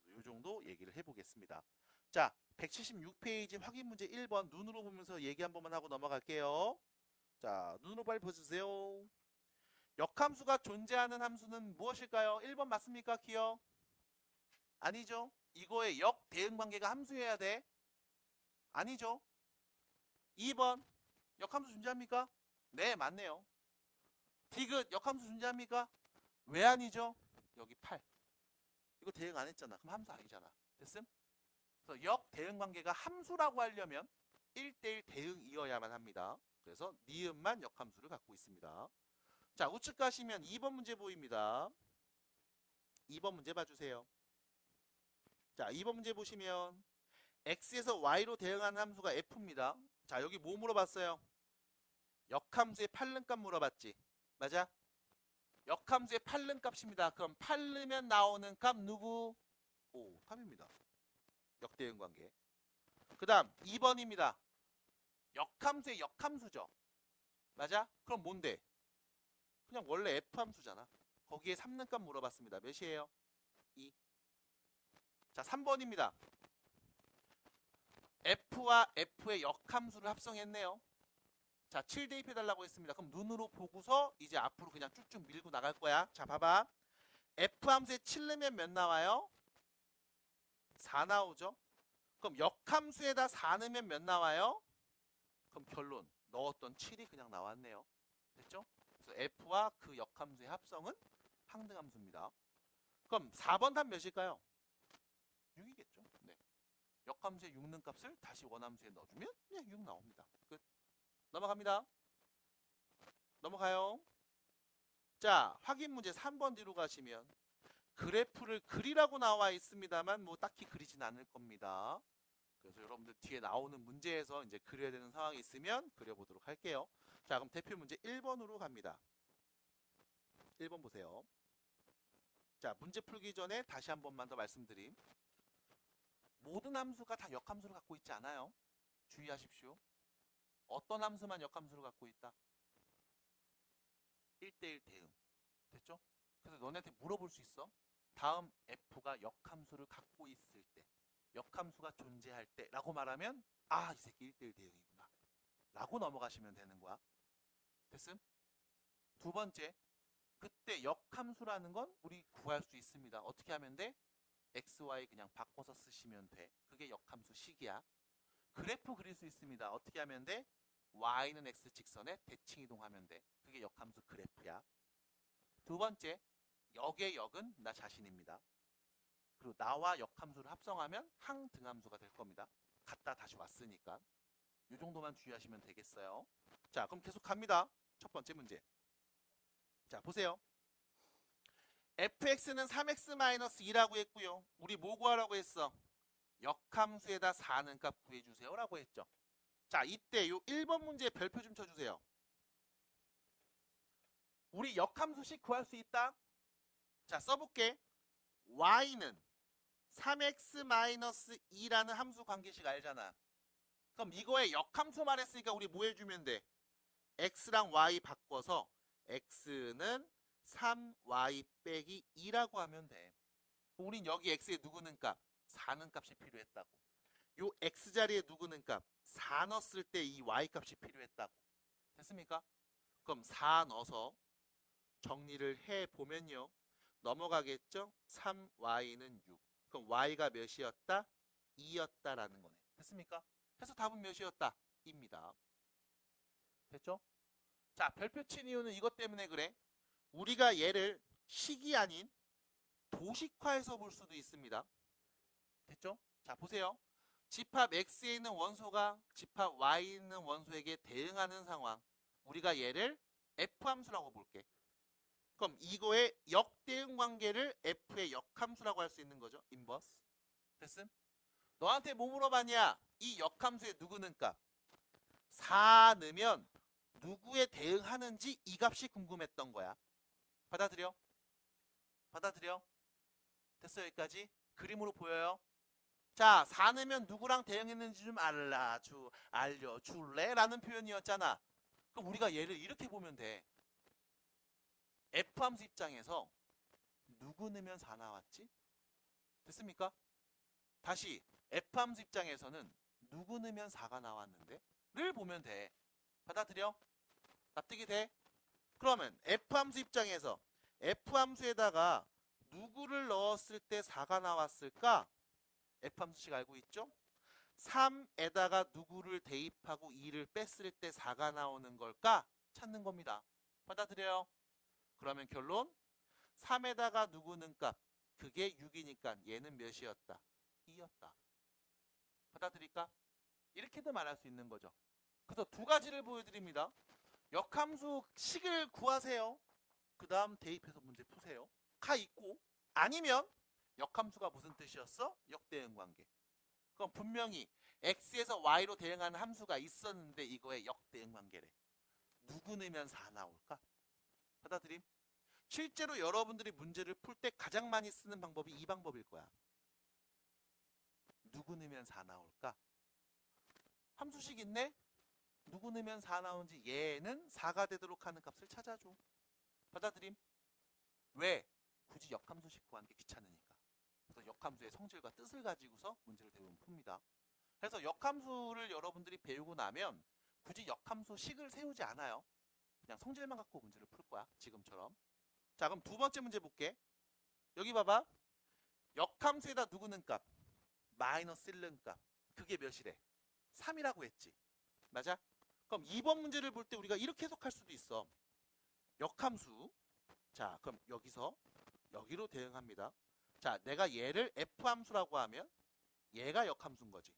이 정도 얘기를 해보겠습니다. 자, 176페이지 확인 문제 1번 눈으로 보면서 얘기 한 번만 하고 넘어갈게요. 자, 눈으로 빨리 보세요. 역함수가 존재하는 함수는 무엇일까요? 1번 맞습니까? 기억? 아니죠. 이거의 역 대응 관계가 함수여야 돼. 아니죠. 2번 역함수 존재합니까? 네, 맞네요. 디귿 역함수 존재합니까? 왜 아니죠? 여기 8. 이거 대응 안 했잖아. 그럼 함수 아니잖아. 됐음? 그래서 역 대응 관계가 함수라고 하려면 1대1 대응이어야만 합니다. 그래서 니은만 역함수를 갖고 있습니다. 자, 우측 가시면 2번 문제 보입니다. 2번 문제 봐주세요. 자, 2번 문제 보시면 x에서 y로 대응하는 함수가 f입니다. 자, 여기 뭐 물어봤어요? 역함수의 8른값 물어봤지. 맞아? 역함수의 8른값입니다. 그럼 8르면 나오는 값 누구? 오, 3입니다. 역대응 관계. 그 다음 2번입니다. 역함수의 역함수죠. 맞아? 그럼 뭔데? 그냥 원래 f함수잖아. 거기에 3른값 물어봤습니다. 몇이에요? 2. 자, 3번입니다. f와 f의 역함수를 합성했네요. 자, 7 대입해달라고 했습니다. 그럼 눈으로 보고서 이제 앞으로 그냥 쭉쭉 밀고 나갈 거야. 자, 봐봐. f함수에 7 넣으면 몇 나와요? 4 나오죠? 그럼 역함수에다 4 넣으면 몇 나와요? 그럼 결론. 넣었던 7이 그냥 나왔네요. 됐죠? 그래서 f와 그 역함수의 합성은 항등함수입니다. 그럼 4번 답 몇일까요? 6이겠죠. 네. 역함수의 6는 값을 다시 원함수에 넣어주면 그냥 6 나옵니다. 끝. 넘어갑니다. 넘어가요. 자, 확인 문제 3번 뒤로 가시면 그래프를 그리라고 나와 있습니다만 뭐 딱히 그리진 않을 겁니다. 그래서 여러분들 뒤에 나오는 문제에서 이제 그려야 되는 상황이 있으면 그려보도록 할게요. 자, 그럼 대표 문제 1번으로 갑니다. 1번 보세요. 자, 문제 풀기 전에 다시 한 번만 더 말씀드림. 모든 함수가 다 역함수를 갖고 있지 않아요. 주의하십시오. 어떤 함수만 역함수를 갖고 있다? 1대1 대응. 됐죠? 그래서 너네한테 물어볼 수 있어. 다음 f가 역함수를 갖고 있을 때, 역함수가 존재할 때 라고 말하면 아, 이 새끼 1대1 대응이구나 라고 넘어가시면 되는 거야. 됐음? 두 번째, 그때 역함수라는 건 우리 구할 수 있습니다. 어떻게 하면 돼? x, y 그냥 바꿔서 쓰시면 돼. 그게 역함수 식이야. 그래프 그릴 수 있습니다. 어떻게 하면 돼? y는 x 직선에 대칭 이동하면 돼. 그게 역함수 그래프야. 두 번째, 역의 역은 나 자신입니다. 그리고 나와 역함수를 합성하면 항등함수가 될 겁니다. 갔다 다시 왔으니까. 이 정도만 주의하시면 되겠어요. 자, 그럼 계속 갑니다. 첫 번째 문제. 자, 보세요. fx는 3x-2라고 했고요. 우리 뭐 구하라고 했어? 역함수에다 4는 값 구해주세요 라고 했죠. 자, 이때 요 1번 문제 별표 좀 쳐주세요. 우리 역함수식 구할 수 있다? 자, 써볼게. y는 3x-2라는 함수 관계식 알잖아. 그럼 이거에 역함수 말했으니까 우리 뭐 해주면 돼? x랑 y 바꿔서 x는 3y 빼기 2라고 하면 돼. 우린 여기 x에 누구는 값? 4는 값이 필요했다고. 요 x자리에 누구는 값? 4 넣었을 때 이 y 값이 필요했다고. 됐습니까? 그럼 4 넣어서 정리를 해보면요. 넘어가겠죠? 3y는 6. 그럼 y가 몇이었다? 2였다라는 거네. 됐습니까? 그래서 답은 몇이었다? 입니다. 됐죠? 자, 별표 친 이유는 이것 때문에 그래. 우리가 얘를 식이 아닌 도식화해서 볼 수도 있습니다. 됐죠? 자, 보세요. 집합 x에 있는 원소가 집합 y에 있는 원소에게 대응하는 상황. 우리가 얘를 f함수라고 볼게. 그럼 이거의 역대응 관계를 f의 역함수라고 할 수 있는 거죠. 인버스. 됐음? 너한테 뭐 물어봤냐? 이 역함수의 누구는 값. 4 넣으면 누구에 대응하는지 이 값이 궁금했던 거야. 받아들여? 받아들여? 됐어 여기까지? 그림으로 보여요? 자, 4 넣으면 누구랑 대응했는지 좀 알려줄래? 라는 표현이었잖아. 그럼 우리가 얘를 이렇게 보면 돼. F함수 입장에서 누구 넣으면 4 나왔지? 됐습니까? 다시 F함수 입장에서는 누구 넣으면 4가 나왔는데? 를 보면 돼. 받아들여? 납득이 돼? 그러면 F함수 입장에서 F함수에다가 누구를 넣었을 때 4가 나왔을까? F함수식 알고 있죠? 3에다가 누구를 대입하고 2를 뺐을 때 4가 나오는 걸까? 찾는 겁니다. 받아들여요? 그러면 결론 3에다가 누구는 값 그게 6이니까 얘는 몇이었다? 2였다. 받아들일까? 이렇게도 말할 수 있는 거죠. 그래서 두 가지를 보여드립니다. 역함수 식을 구하세요. 그 다음 대입해서 문제 푸세요. 가 있고 아니면 역함수가 무슨 뜻이었어? 역대응 관계. 그럼 분명히 x에서 y로 대응하는 함수가 있었는데 이거의 역대응 관계래. 누구 넣으면 4 나올까? 받아들임? 실제로 여러분들이 문제를 풀 때 가장 많이 쓰는 방법이 이 방법일 거야. 누구 넣으면 4 나올까? 함수식 있네? 누구 넣으면 4 나오는지 얘는 4가 되도록 하는 값을 찾아줘. 받아들임? 왜? 굳이 역함수식 구하는 게 귀찮으니까. 그래서 역함수의 성질과 뜻을 가지고서 문제를 대부분 풉니다. 그래서 역함수를 여러분들이 배우고 나면 굳이 역함수식을 세우지 않아요. 그냥 성질만 갖고 문제를 풀 거야. 지금처럼. 자, 그럼 두 번째 문제 볼게. 여기 봐봐. 역함수에다 누구는 값? 마이너스 1는 값. 그게 몇이래? 3이라고 했지. 맞아? 그럼 2번 문제를 볼 때 우리가 이렇게 해석할 수도 있어. 역함수. 자, 그럼 여기서 여기로 대응합니다. 자, 내가 얘를 F함수라고 하면 얘가 역함수인 거지.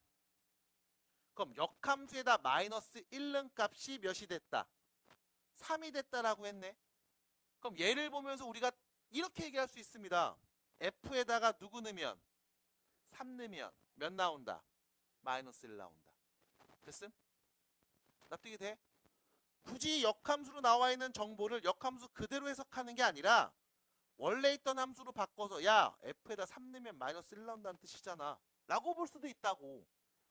그럼 역함수에다 마이너스 1는 값이 몇이 됐다? 3이 됐다라고 했네. 그럼 얘를 보면서 우리가 이렇게 얘기할 수 있습니다. F에다가 누구 넣으면? 3 넣으면 몇 나온다? 마이너스 1 나온다. 됐음? 납득이 돼? 굳이 역함수로 나와 있는 정보를 역함수 그대로 해석하는 게 아니라 원래 있던 함수로 바꿔서 야 F에다 3 넣으면 마이너스 1 나온다는 뜻이잖아 라고 볼 수도 있다고.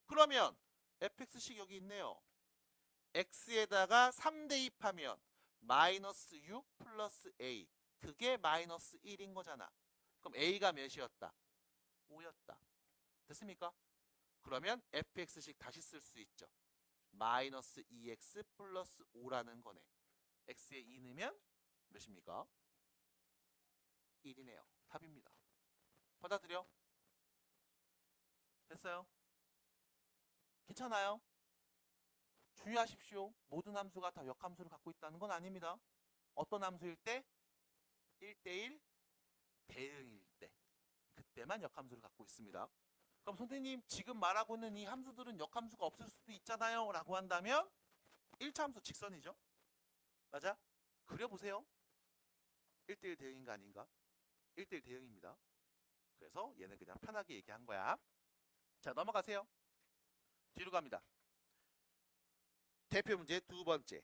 그러면 fx식 여기 있네요. x에다가 3 대입하면 마이너스 6 플러스 a 그게 마이너스 1인 거잖아. 그럼 a가 몇이었다? 5였다. 됐습니까? 그러면 fx식 다시 쓸 수 있죠. 마이너스 2x 플러스 5라는 거네. x에 2 넣으면 몇입니까? 1이네요. 답입니다. 받아들여? 됐어요? 괜찮아요? 주의하십시오. 모든 함수가 다 역함수를 갖고 있다는 건 아닙니다. 어떤 함수일 때? 1대1 대응일 때. 그때만 역함수를 갖고 있습니다. 그럼 선생님 지금 말하고 있는 이 함수들은 역함수가 없을 수도 있잖아요 라고 한다면 1차 함수 직선이죠. 맞아? 그려보세요. 1대1 대응인가 아닌가? 1대1 대응입니다. 그래서 얘는 그냥 편하게 얘기한 거야. 자, 넘어가세요. 뒤로 갑니다. 대표 문제 두 번째.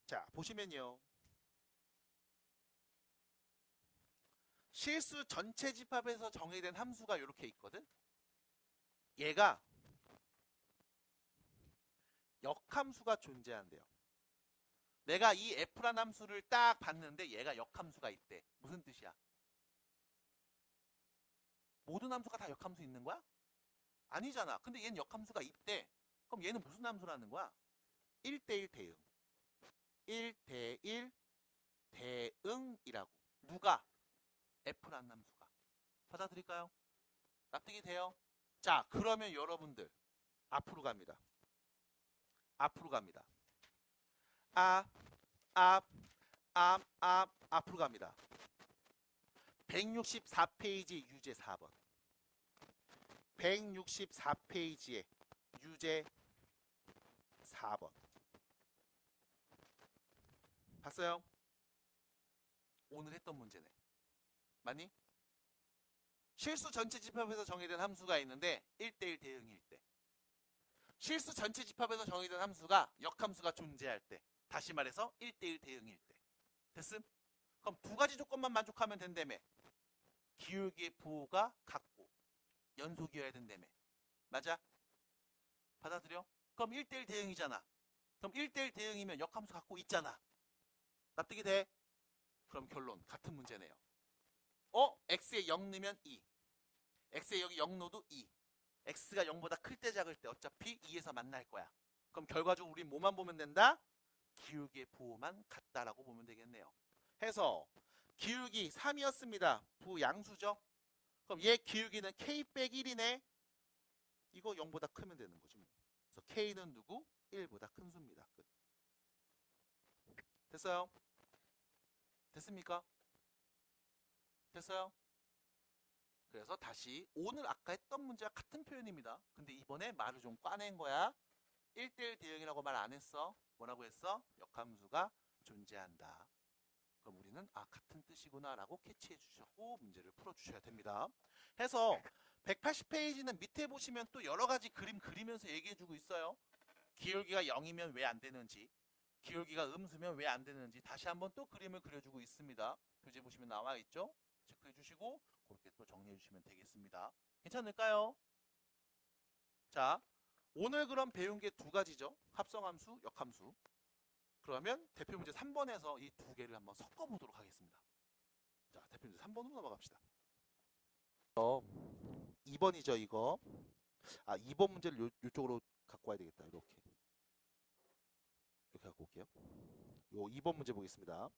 자, 보시면요. 실수 전체 집합에서 정의된 함수가 이렇게 있거든. 얘가 역함수가 존재한대요. 내가 이 f란 함수를 딱 봤는데 얘가 역함수가 있대. 무슨 뜻이야? 모든 함수가 다 역함수 있는 거야? 아니잖아. 근데 얘는 역함수가 있대. 그럼 얘는 무슨 함수라는 거야? 1대1 대응. 1대1 대응이라고. 누가? f란 함수가. 받아들일까요? 납득이 돼요? 자, 그러면 여러분들 앞으로 갑니다. 앞으로 갑니다. 앞으로 갑니다. 164페이지 유제 4번. 164페이지에 유제 4번. 봤어요? 오늘 했던 문제네. 맞니? 실수 전체 집합에서 정의된 함수가 있는데 1대1 대응일 때. 실수 전체 집합에서 정의된 함수가 역함수가 존재할 때. 다시 말해서 1대1 대응일 때. 됐음? 그럼 두 가지 조건만 만족하면 된다며. 기울기의 부호가 같고 연속이어야 된다며. 맞아? 받아들여? 그럼 1대1 대응이잖아. 그럼 1대1 대응이면 역함수 갖고 있잖아. 납득이 돼? 그럼 결론 같은 문제네요. x에 0 넣으면 2. x에 여기 0 넣어도 2. x가 0보다 클 때 작을 때 어차피 2에서 만날 거야. 그럼 결과적으로 우리 뭐만 보면 된다? 기울기의 부호만 같다라고 보면 되겠네요. 해서 기울기 3이었습니다. 부양수죠. 그럼 얘 기울기는 k 빼기 1이네. 이거 0보다 크면 되는 거지 뭐. 그래서 k는 누구? 1보다 큰 수입니다. 끝. 됐어요? 됐습니까? 됐어요? 그래서 다시 오늘 아까 했던 문제와 같은 표현입니다. 근데 이번에 말을 좀 꽈낸 거야. 1대1 대응이라고 말 안 했어. 뭐라고 했어? 역함수가 존재한다. 그럼 우리는 같은 뜻이구나 라고 캐치해 주시고 문제를 풀어주셔야 됩니다. 해서 180페이지는 밑에 보시면 또 여러 가지 그림 그리면서 얘기해 주고 있어요. 기울기가 0이면 왜 안 되는지, 기울기가 음수면 왜 안 되는지 다시 한번 또 그림을 그려주고 있습니다. 교재 보시면 나와 있죠? 체크해 주시고 그렇게 또 정리해 주시면 되겠습니다. 괜찮을까요? 자, 오늘 그럼 배운 게 두 가지죠. 합성함수, 역함수. 그러면 대표 문제 3번에서 이 두 개를 한번 섞어 보도록 하겠습니다. 자, 대표 문제 3번으로 넘어갑시다. 2번이죠, 이거. 2번 문제를 이쪽으로 갖고 와야 되겠다. 이렇게 갖고 올게요. 요 2번 문제 보겠습니다.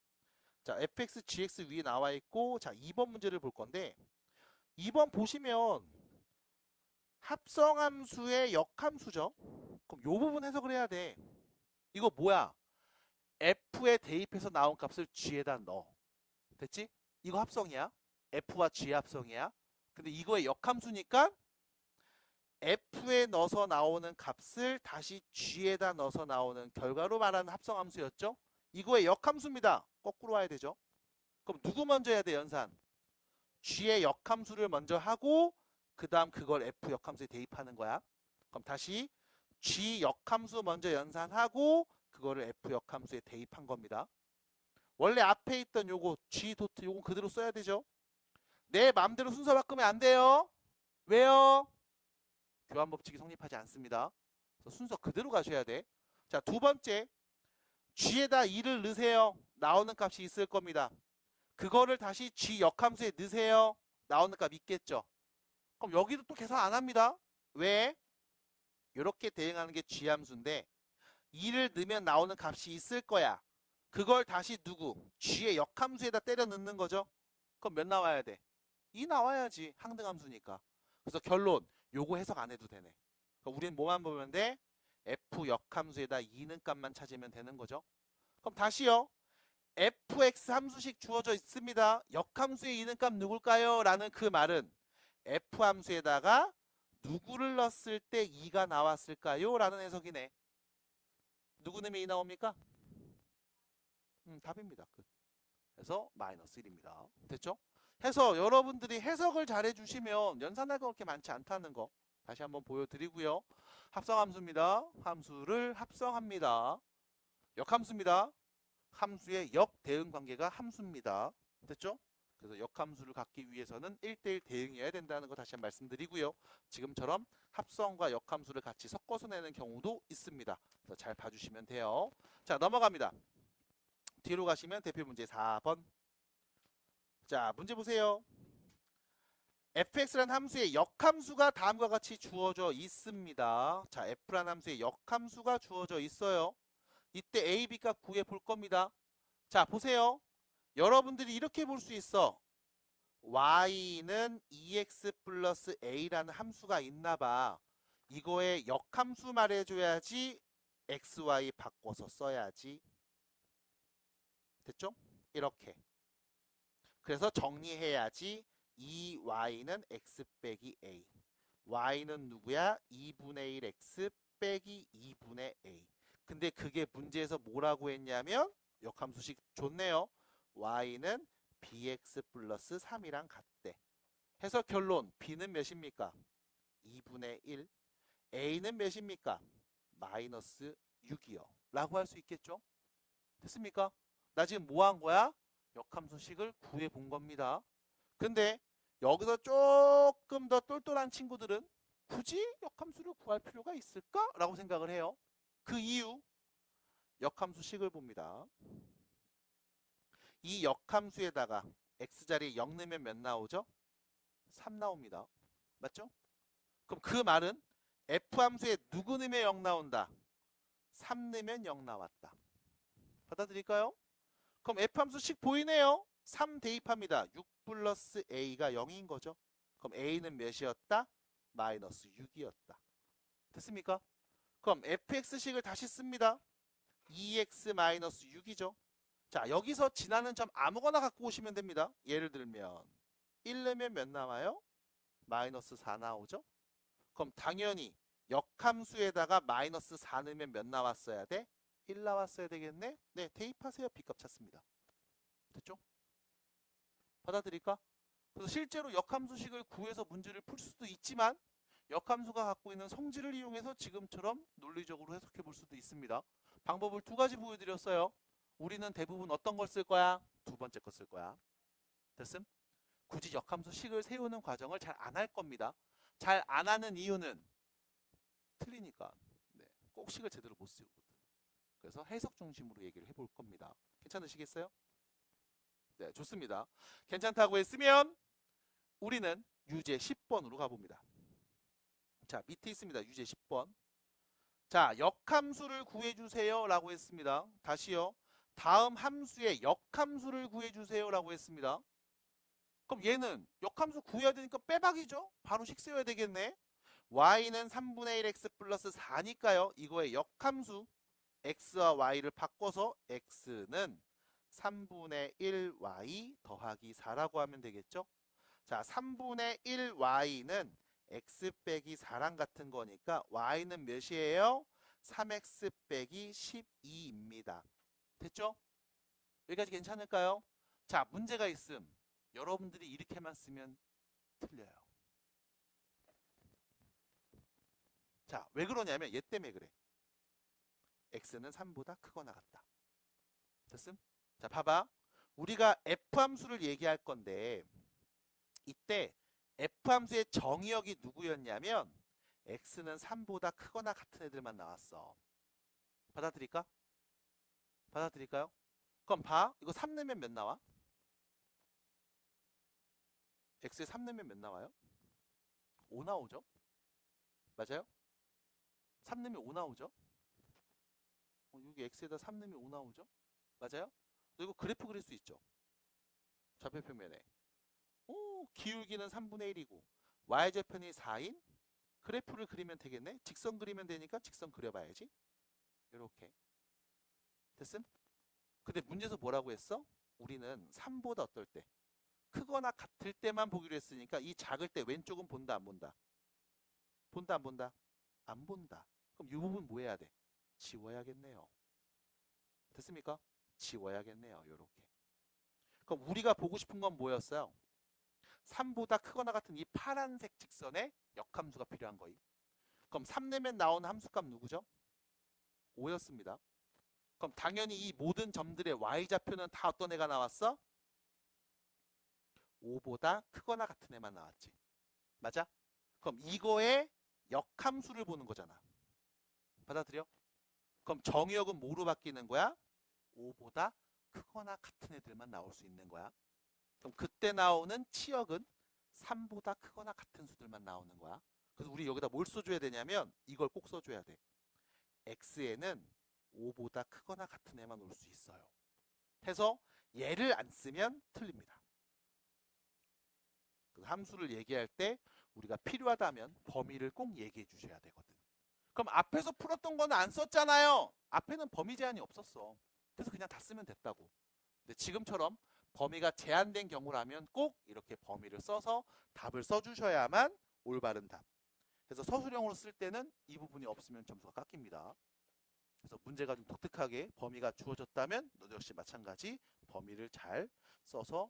자, fx, gx 위에 나와 있고, 자, 2번 문제를 볼 건데, 2번 보시면 합성함수의 역함수죠. 그럼 요 부분 해석을 해야 돼. 이거 뭐야? f에 대입해서 나온 값을 g에다 넣어. 됐지? 이거 합성이야. f와 g의 합성이야. 근데 이거의 역함수니까 f에 넣어서 나오는 값을 다시 g에다 넣어서 나오는 결과로 말하는 합성함수였죠. 이거의 역함수입니다. 거꾸로 와야 되죠. 그럼 누구 먼저 해야 돼, 연산? g의 역함수를 먼저 하고 그 다음 그걸 f 역함수에 대입하는 거야. 그럼 다시 g 역함수 먼저 연산하고 그거를 f 역함수에 대입한 겁니다. 원래 앞에 있던 요거 g 도트 요거 그대로 써야 되죠. 내 맘대로 순서 바꾸면 안 돼요. 왜요? 교환 법칙이 성립하지 않습니다. 그래서 순서 그대로 가셔야 돼. 자, 두 번째, g에다 2를 넣으세요. 나오는 값이 있을 겁니다. 그거를 다시 g 역함수에 넣으세요. 나오는 값 있겠죠. 그럼 여기도 또 계산 안 합니다. 왜? 이렇게 대응하는 게 g 함수인데 2를 넣으면 나오는 값이 있을 거야. 그걸 다시 누구? g의 역함수에다 때려 넣는 거죠. 그럼 몇 나와야 돼? 2 나와야지. 항등함수니까. 그래서 결론, 요거 해석 안 해도 되네. 그러니까 우리는 뭐만 보면 돼? f 역함수에다 2는 값만 찾으면 되는 거죠. 그럼 다시요. fx 함수식 주어져 있습니다. 역함수의 2는 값 누굴까요? 라는 그 말은 f 함수에다가 누구를 넣었을 때 2가 나왔을까요? 라는 해석이네. 누구 넣으면 2 나옵니까? 답입니다. 끝. 그래서 마이너스 1입니다. 됐죠? 해서 여러분들이 해석을 잘 해주시면 연산할 거 그렇게 많지 않다는 거 다시 한번 보여드리고요. 합성함수입니다. 함수를 합성합니다. 역함수입니다. 함수의 역대응 관계가 함수입니다. 됐죠? 그래서 역함수를 갖기 위해서는 1대1 대응이어야 된다는 거 다시 한번 말씀드리고요. 지금처럼 합성과 역함수를 같이 섞어서 내는 경우도 있습니다. 그래서 잘 봐주시면 돼요. 자, 넘어갑니다. 뒤로 가시면 대표 문제 4번. 자, 문제 보세요. fx란 함수의 역함수가 다음과 같이 주어져 있습니다. 자, f란 함수의 역함수가 주어져 있어요. 이때 a, b 값 구해 볼 겁니다. 자, 보세요. 여러분들이 이렇게 볼 수 있어. y는 2x 플러스 a라는 함수가 있나 봐. 이거의 역함수 말해줘야지 xy 바꿔서 써야지. 됐죠? 이렇게. 그래서 정리해야지 2y는 x 빼기 a. y는 누구야? 2분의 1x 빼기 2분의 a. 근데 그게 문제에서 뭐라고 했냐면 역함수식 좋네요. y는 bx 플러스 3이랑 같대. 해서 결론 b는 몇입니까? 2분의 1. a는 몇입니까? 마이너스 6이요. 라고 할 수 있겠죠? 됐습니까? 나 지금 뭐 한 거야? 역함수식을 구해 본 겁니다. 근데 여기서 조금 더 똘똘한 친구들은 굳이 역함수를 구할 필요가 있을까? 라고 생각을 해요. 그 이유, 역함수식을 봅니다. 이 역함수에다가 x자리에 0 넣으면 몇 나오죠? 3 나옵니다. 맞죠? 그럼 그 말은 f함수에 누구 넣으면 0 나온다? 3 넣으면 0 나왔다. 받아들일까요? 그럼 f함수식 보이네요. 3 대입합니다. 6 플러스 a가 0인 거죠. 그럼 a는 몇이었다? 마이너스 6이었다. 됐습니까? 그럼 fx식을 다시 씁니다. 2x 마이너스 6이죠. 자, 여기서 지나는 점 아무거나 갖고 오시면 됩니다. 예를 들면 1 넣으면 몇 나와요? 마이너스 4 나오죠. 그럼 당연히 역함수에다가 마이너스 4 넣으면 몇 나왔어야 돼? 1 나왔어야 되겠네? 네, 대입하세요. b값 찾습니다. 됐죠? 받아들일까? 그래서 실제로 역함수식을 구해서 문제를 풀 수도 있지만 역함수가 갖고 있는 성질을 이용해서 지금처럼 논리적으로 해석해 볼 수도 있습니다. 방법을 두 가지 보여드렸어요. 우리는 대부분 어떤 걸 쓸 거야? 두 번째 거 쓸 거야. 됐음? 굳이 역함수식을 세우는 과정을 잘 안 할 겁니다. 잘 안 하는 이유는 틀리니까. 네, 꼭 식을 제대로 못 세우거든. 그래서 해석 중심으로 얘기를 해볼 겁니다. 괜찮으시겠어요? 네, 좋습니다. 괜찮다고 했으면 우리는 유제 10번으로 가봅니다. 자, 밑에 있습니다. 유제 10번. 자, 역함수를 구해주세요 라고 했습니다. 다시요. 다음 함수의 역함수를 구해주세요 라고 했습니다. 그럼 얘는 역함수 구해야 되니까 빼박이죠. 바로 식 세워야 되겠네. y는 3분의 1x 플러스 4니까요. 이거의 역함수 x와 y를 바꿔서 x는 3분의 1y 더하기 4라고 하면 되겠죠. 자, 3분의 1y는 x 빼기 4랑 같은 거니까 y는 몇이에요? 3x 빼기 12입니다. 됐죠? 여기까지 괜찮을까요? 자, 문제가 있음. 여러분들이 이렇게만 쓰면 틀려요. 자, 왜 그러냐면 얘 때문에 그래. x는 3보다 크거나 같다. 됐음? 자, 봐봐. 우리가 f함수를 얘기할 건데 이때 f함수의 정의역이 누구였냐면 x는 3보다 크거나 같은 애들만 나왔어. 받아들일까? 받아들일까요? 그럼 봐. 이거 3 넣으면 몇 나와? x에 3 넣으면 몇 나와요? 5 나오죠? 맞아요? 3 넣으면 5 나오죠? 여기 x에다 3 넣으면 5 나오죠? 맞아요? 너 이거 그래프 그릴 수 있죠? 좌표표면에. 기울기는 3분의 1이고 y좌편이 4인 그래프를 그리면 되겠네? 직선 그리면 되니까 직선 그려봐야지. 이렇게. 됐음? 근데 문제에서 뭐라고 했어? 우리는 3보다 어떨 때? 크거나 같을 때만 보기로 했으니까 이 작을 때 왼쪽은 본다 안 본다? 본다 안 본다? 안 본다. 그럼 이 부분 뭐 해야 돼? 지워야겠네요. 됐습니까? 지워야겠네요. 요렇게. 그럼 우리가 보고 싶은 건 뭐였어요? 3보다 크거나 같은 이 파란색 직선에 역함수가 필요한 거임. 그럼 3 내면 나오는 함수값 누구죠? 5였습니다. 그럼 당연히 이 모든 점들의 y좌표는 다 어떤 애가 나왔어? 5보다 크거나 같은 애만 나왔지. 맞아? 그럼 이거의 역함수를 보는 거잖아. 받아들여? 그럼 정의역은 뭐로 바뀌는 거야? 5보다 크거나 같은 애들만 나올 수 있는 거야. 그럼 그때 나오는 치역은 3보다 크거나 같은 수들만 나오는 거야. 그래서 우리 여기다 뭘 써줘야 되냐면 이걸 꼭 써줘야 돼. x에는 5보다 크거나 같은 애만 올 수 있어요. 해서 얘를 안 쓰면 틀립니다. 그래서 함수를 얘기할 때 우리가 필요하다면 범위를 꼭 얘기해 주셔야 되거든. 그럼 앞에서 풀었던 거는 안 썼잖아요. 앞에는 범위 제한이 없었어. 그래서 그냥 다 쓰면 됐다고. 근데 지금처럼 범위가 제한된 경우라면 꼭 이렇게 범위를 써서 답을 써주셔야만 올바른 답. 그래서 서술형으로 쓸 때는 이 부분이 없으면 점수가 깎입니다. 그래서 문제가 좀 독특하게 범위가 주어졌다면 너도 역시 마찬가지 범위를 잘 써서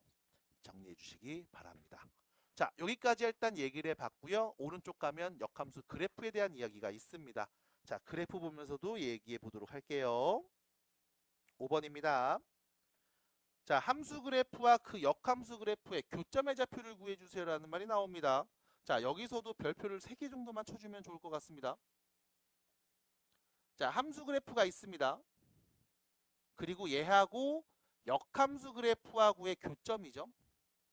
정리해 주시기 바랍니다. 자, 여기까지 일단 얘기를 해봤고요. 오른쪽 가면 역함수 그래프에 대한 이야기가 있습니다. 자, 그래프 보면서도 얘기해 보도록 할게요. 5번입니다. 자, 함수 그래프와 그 역함수 그래프의 교점의 좌표를 구해주세요라는 말이 나옵니다. 자, 여기서도 별표를 3개 정도만 쳐주면 좋을 것 같습니다. 자, 함수 그래프가 있습니다. 그리고 얘하고 역함수 그래프하고의 교점이죠.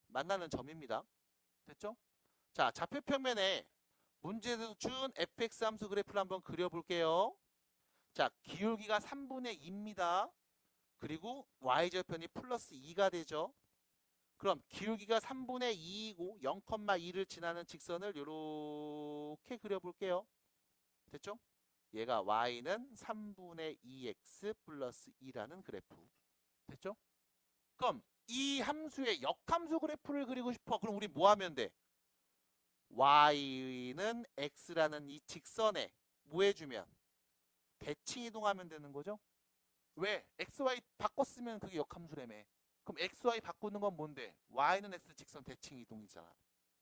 만나는 점입니다. 됐죠? 자, 좌표평면에 문제에서 준 fx 함수 그래프를 한번 그려볼게요. 자, 기울기가 3분의 2입니다. 그리고 y절편이 플러스 2가 되죠. 그럼 기울기가 3분의 2이고 0,2를 지나는 직선을 이렇게 그려볼게요. 됐죠? 얘가 y는 3분의 2x 플러스 2라는 그래프. 됐죠? 그럼 이 함수의 역함수 그래프를 그리고 싶어. 그럼 우리 뭐 하면 돼? y는 x라는 이 직선에 뭐 해주면? 대칭 이동하면 되는 거죠? 왜? xy 바꿨으면 그게 역함수라며. 그럼 xy 바꾸는 건 뭔데? y는 x 직선 대칭 이동이잖아.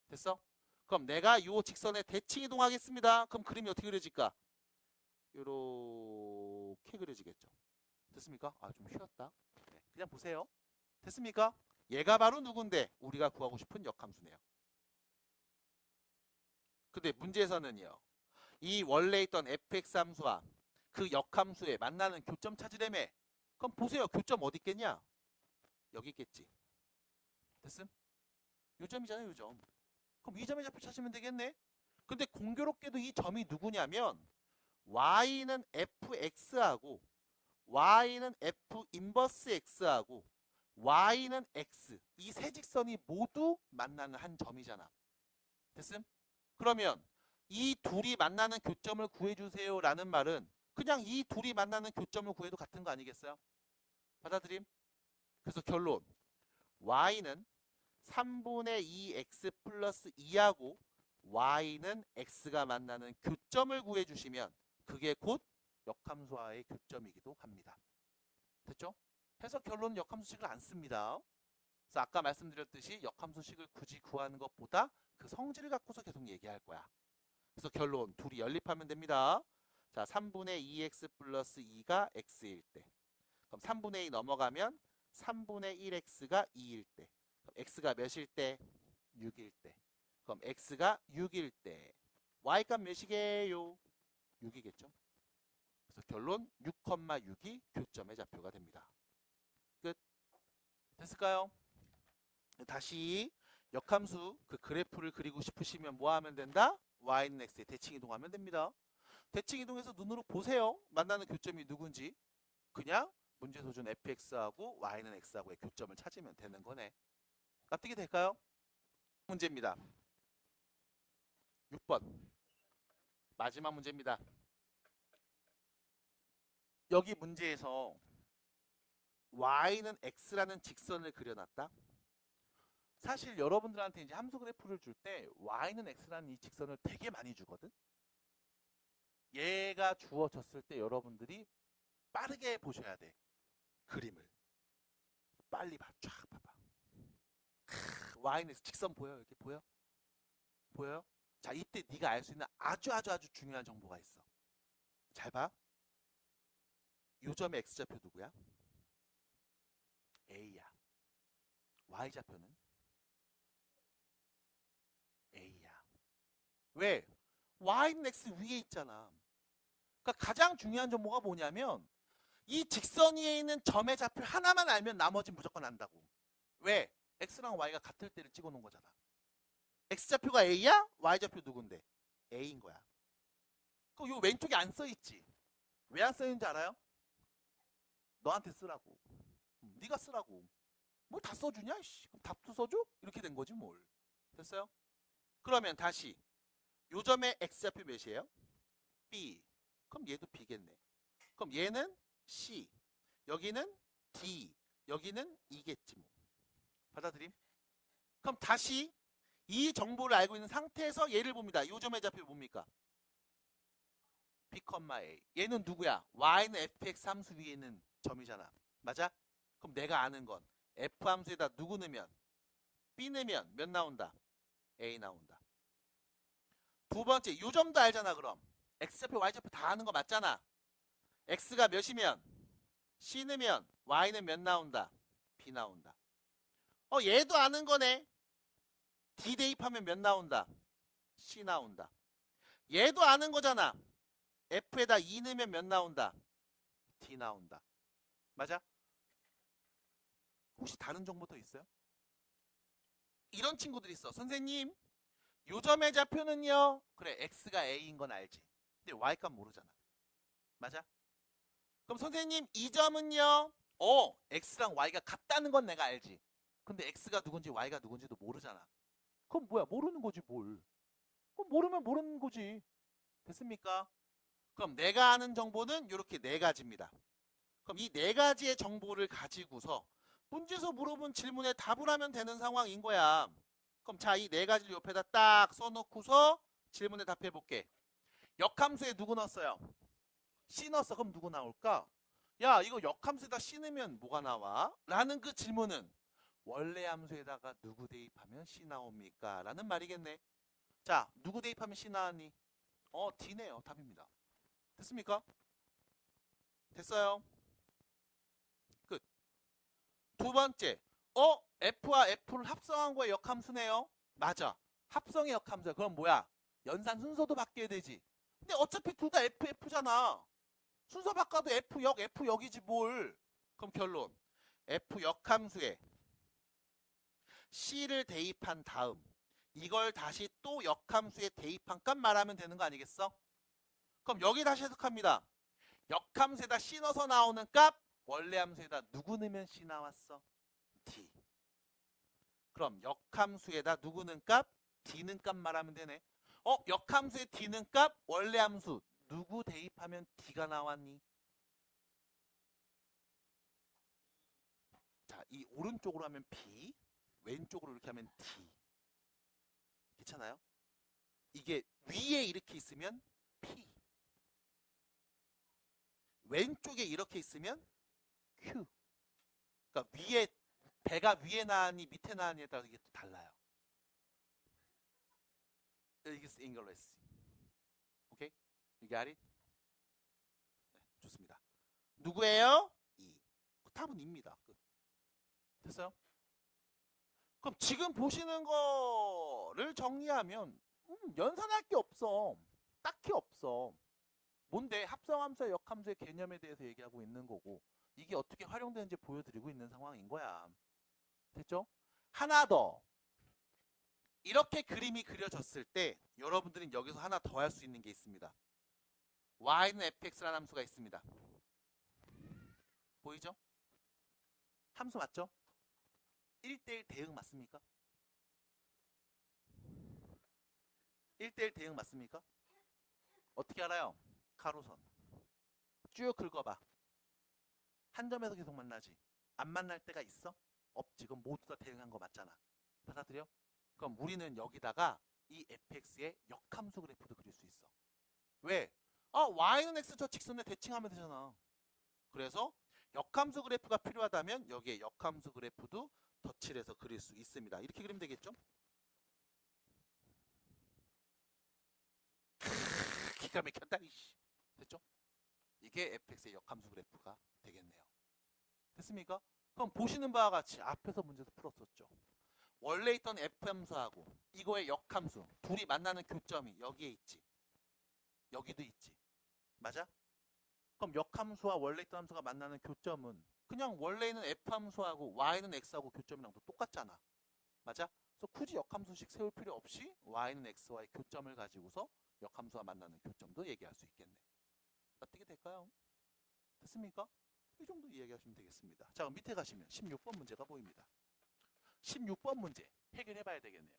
됐어? 그럼 내가 요 직선에 대칭 이동하겠습니다. 그럼 그림이 어떻게 그려질까? 요렇게 그려지겠죠. 됐습니까? 아, 좀 휘었다. 네, 그냥 보세요. 됐습니까? 얘가 바로 누군데? 우리가 구하고 싶은 역함수네요. 근데 문제에서는요. 이 원래 있던 fx 함수와 그 역함수에 만나는 교점 찾으려며. 그럼 보세요. 교점 어디 있겠냐? 여기 있겠지. 됐음? 요점이잖아요. 요점. 그럼 이 점의 좌표 찾으면 되겠네. 근데 공교롭게도 이 점이 누구냐면 y는 fx하고 y는 f 인버스 x하고 y는 x 이 세 직선이 모두 만나는 한 점이잖아. 됐음? 그러면 이 둘이 만나는 교점을 구해주세요 라는 말은 그냥 이 둘이 만나는 교점을 구해도 같은 거 아니겠어요? 받아들임? 그래서 결론 y는 3분의 2x 플러스 2하고 y는 x가 만나는 교점을 구해주시면 그게 곧 역함수와의 교점이기도 합니다. 됐죠? 해서 결론은 역함수식을 안 씁니다. 그래서 아까 말씀드렸듯이 역함수식을 굳이 구하는 것보다 그 성질을 갖고서 계속 얘기할 거야. 그래서 결론 둘이 연립하면 됩니다. 자, 3분의 2x 플러스 2가 x일 때. 그럼 3분의 2 넘어가면 3분의 1x가 2일 때. 그럼 x가 몇일 때? 6일 때. 그럼 x가 6일 때. y값 몇이게요? 6이겠죠. 그래서 결론 6,6이 교점의 좌표가 됩니다. 끝. 됐을까요? 다시 역함수 그 그래프를 그리고 싶으시면 뭐 하면 된다? y는 x에 대칭 이동하면 됩니다. 대칭 이동해서 눈으로 보세요. 만나는 교점이 누군지. 그냥 문제에서 준 fx하고 y는 x하고의 교점을 찾으면 되는 거네. 납득이 될까요? 문제입니다. 6번. 마지막 문제입니다. 여기 문제에서 y는 x라는 직선을 그려놨다. 사실 여러분들한테 이제 함수 그래프를 줄 때 y는 x라는 이 직선을 되게 많이 주거든. 얘가 주어졌을 때 여러분들이 빠르게 보셔야 돼. 그림을 빨리 봐. 쫙 봐봐. y는 x 직선 보여? 이렇게 보여? 보여요? 자, 이때 네가 알 수 있는 아주 중요한 정보가 있어. 잘 봐. 요 점의 x좌표 누구야? a야. y좌표는 a야. 왜? y는 x 위에 있잖아. 그러니까 가장 중요한 정보가 뭐냐면 이 직선 위에 있는 점의 좌표 하나만 알면 나머지는 무조건 안다고. 왜? x랑 y가 같을 때를 찍어 놓은 거잖아. x좌표가 a야? y좌표 누군데? a인 거야. 그 요 왼쪽에 안 써있지? 왜 안 써있는지 알아요? 너한테 쓰라고. 네가 쓰라고. 뭘 다 써주냐? 그럼 답도 써줘? 이렇게 된 거지 뭘. 됐어요? 그러면 다시 요 점의 x좌표 몇이에요? b. 그럼 얘도 b겠네. 그럼 얘는 c. 여기는 d. 여기는 e겠지 뭐. 받아들임? 그럼 다시 이 정보를 알고 있는 상태에서 얘를 봅니다. 요 점의 좌표 뭡니까? b, a. 얘는 누구야? y는 fx 함수 위에 있는 점이잖아. 맞아? 그럼 내가 아는 건 f 함수에다 누구 넣으면? b 넣으면 몇 나온다? a 나온다. 두 번째, 요 점도 알잖아 그럼. x좌표, y좌표 다 아는 거 맞잖아. x가 몇이면? c 넣으면 y는 몇 나온다? D 나온다. 얘도 아는 거네. D 대입하면 몇 나온다? C 나온다. 얘도 아는 거잖아. F에다 2 넣으면 몇 나온다? D 나온다. 맞아? 혹시 다른 정보 더 있어요? 이런 친구들이 있어. 선생님, 요 점의 좌표는요. 그래, X가 A인 건 알지. 근데 Y값 모르잖아. 맞아? 그럼 선생님, 이 점은요. X랑 Y가 같다는 건 내가 알지. 근데 X가 누군지 Y가 누군지도 모르잖아. 그럼 뭐야? 모르는 거지 뭘. 그럼 모르면 모르는 거지. 됐습니까? 그럼 내가 아는 정보는 이렇게 네 가지입니다. 그럼 이 네 가지의 정보를 가지고서 문제에서 물어본 질문에 답을 하면 되는 상황인 거야. 그럼 자, 이 네 가지를 옆에다 딱 써놓고서 질문에 답해 볼게. 역함수에 누구 넣었어요? C 넣었어. 그럼 누구 나올까? 야, 이거 역함수에다 C 넣으면 뭐가 나와? 라는 그 질문은 원래 함수에다가 누구 대입하면 C 나옵니까? 라는 말이겠네. 자, 누구 대입하면 C 나왔니? D네요. 답입니다. 됐습니까? 됐어요. 끝. 두 번째. F와 F를 합성한 거의 역함수네요. 맞아. 합성의 역함수야. 그럼 뭐야? 연산 순서도 바뀌어야 되지. 근데 어차피 둘 다 F, F잖아. 순서 바꿔도 F 역, F 역이지 뭘. 그럼 결론. F 역함수에 C를 대입한 다음 이걸 다시 또 역함수에 대입한 값 말하면 되는 거 아니겠어? 그럼 여기 다시 해석합니다. 역함수에다 C 넣어서 나오는 값 원래 함수에다 누구 넣으면 C 나왔어? D. 그럼 역함수에다 누구 넣은 값? D 는 값 말하면 되네. 역함수에 D 는 값 원래 함수 누구 대입하면 D가 나왔니? 자, 이 오른쪽으로 하면 B, 왼쪽으로 이렇게 하면 D. 괜찮아요? 이게 위에 이렇게 있으면 P. 왼쪽에 이렇게 있으면 Q. 그러니까 위에 배가 위에 나왔니 밑에 나왔니에 따라 이게 또 달라요. 이게 English. 오케이? You got it? 네, 좋습니다. 누구예요? E. 답은 입니다. 됐어요? 그럼 지금 보시는 거를 정리하면 연산할 게 없어. 딱히 없어. 뭔데? 합성함수와 역함수의 개념에 대해서 얘기하고 있는 거고 이게 어떻게 활용되는지 보여드리고 있는 상황인 거야. 됐죠? 하나 더. 이렇게 그림이 그려졌을 때 여러분들은 여기서 하나 더 할 수 있는 게 있습니다. y는 fx라는 함수가 있습니다. 보이죠? 함수 맞죠? 1대1 대응 맞습니까? 1대1 대응 맞습니까? 어떻게 알아요? 가로선 쭉 긁어봐. 한 점에서 계속 만나지. 안 만날 때가 있어? 없지. 그럼 모두 다 대응한 거 맞잖아. 받아들여? 그럼 우리는 여기다가 이 fx의 역함수 그래프도 그릴 수 있어. 왜? y는 x 저 직선에 대칭하면 되잖아. 그래서 역함수 그래프가 필요하다면 여기에 역함수 그래프도 덧칠해서 그릴 수 있습니다. 이렇게 그리면 되겠죠? 기가 막혔다. 됐죠? 이게 fx의 역함수 그래프가 되겠네요. 됐습니까? 그럼 보시는 바와 같이 앞에서 문제에서 풀었었죠. 원래 있던 f함수하고 이거의 역함수 둘이 만나는 교점이 여기에 있지. 여기도 있지. 맞아? 그럼 역함수와 원래 있던 함수가 만나는 교점은 그냥 원래 있는 f함수하고 y는 x하고 교점이랑도 똑같잖아. 맞아? 그래서 굳이 역함수식 세울 필요 없이 y는 x와의 교점을 가지고서 역함수와 만나는 교점도 얘기할 수 있겠네. 어떻게 될까요? 됐습니까? 이 정도 이야기하시면 되겠습니다. 자, 그럼 밑에 가시면 16번 문제가 보입니다. 16번 문제 해결해 봐야 되겠네요.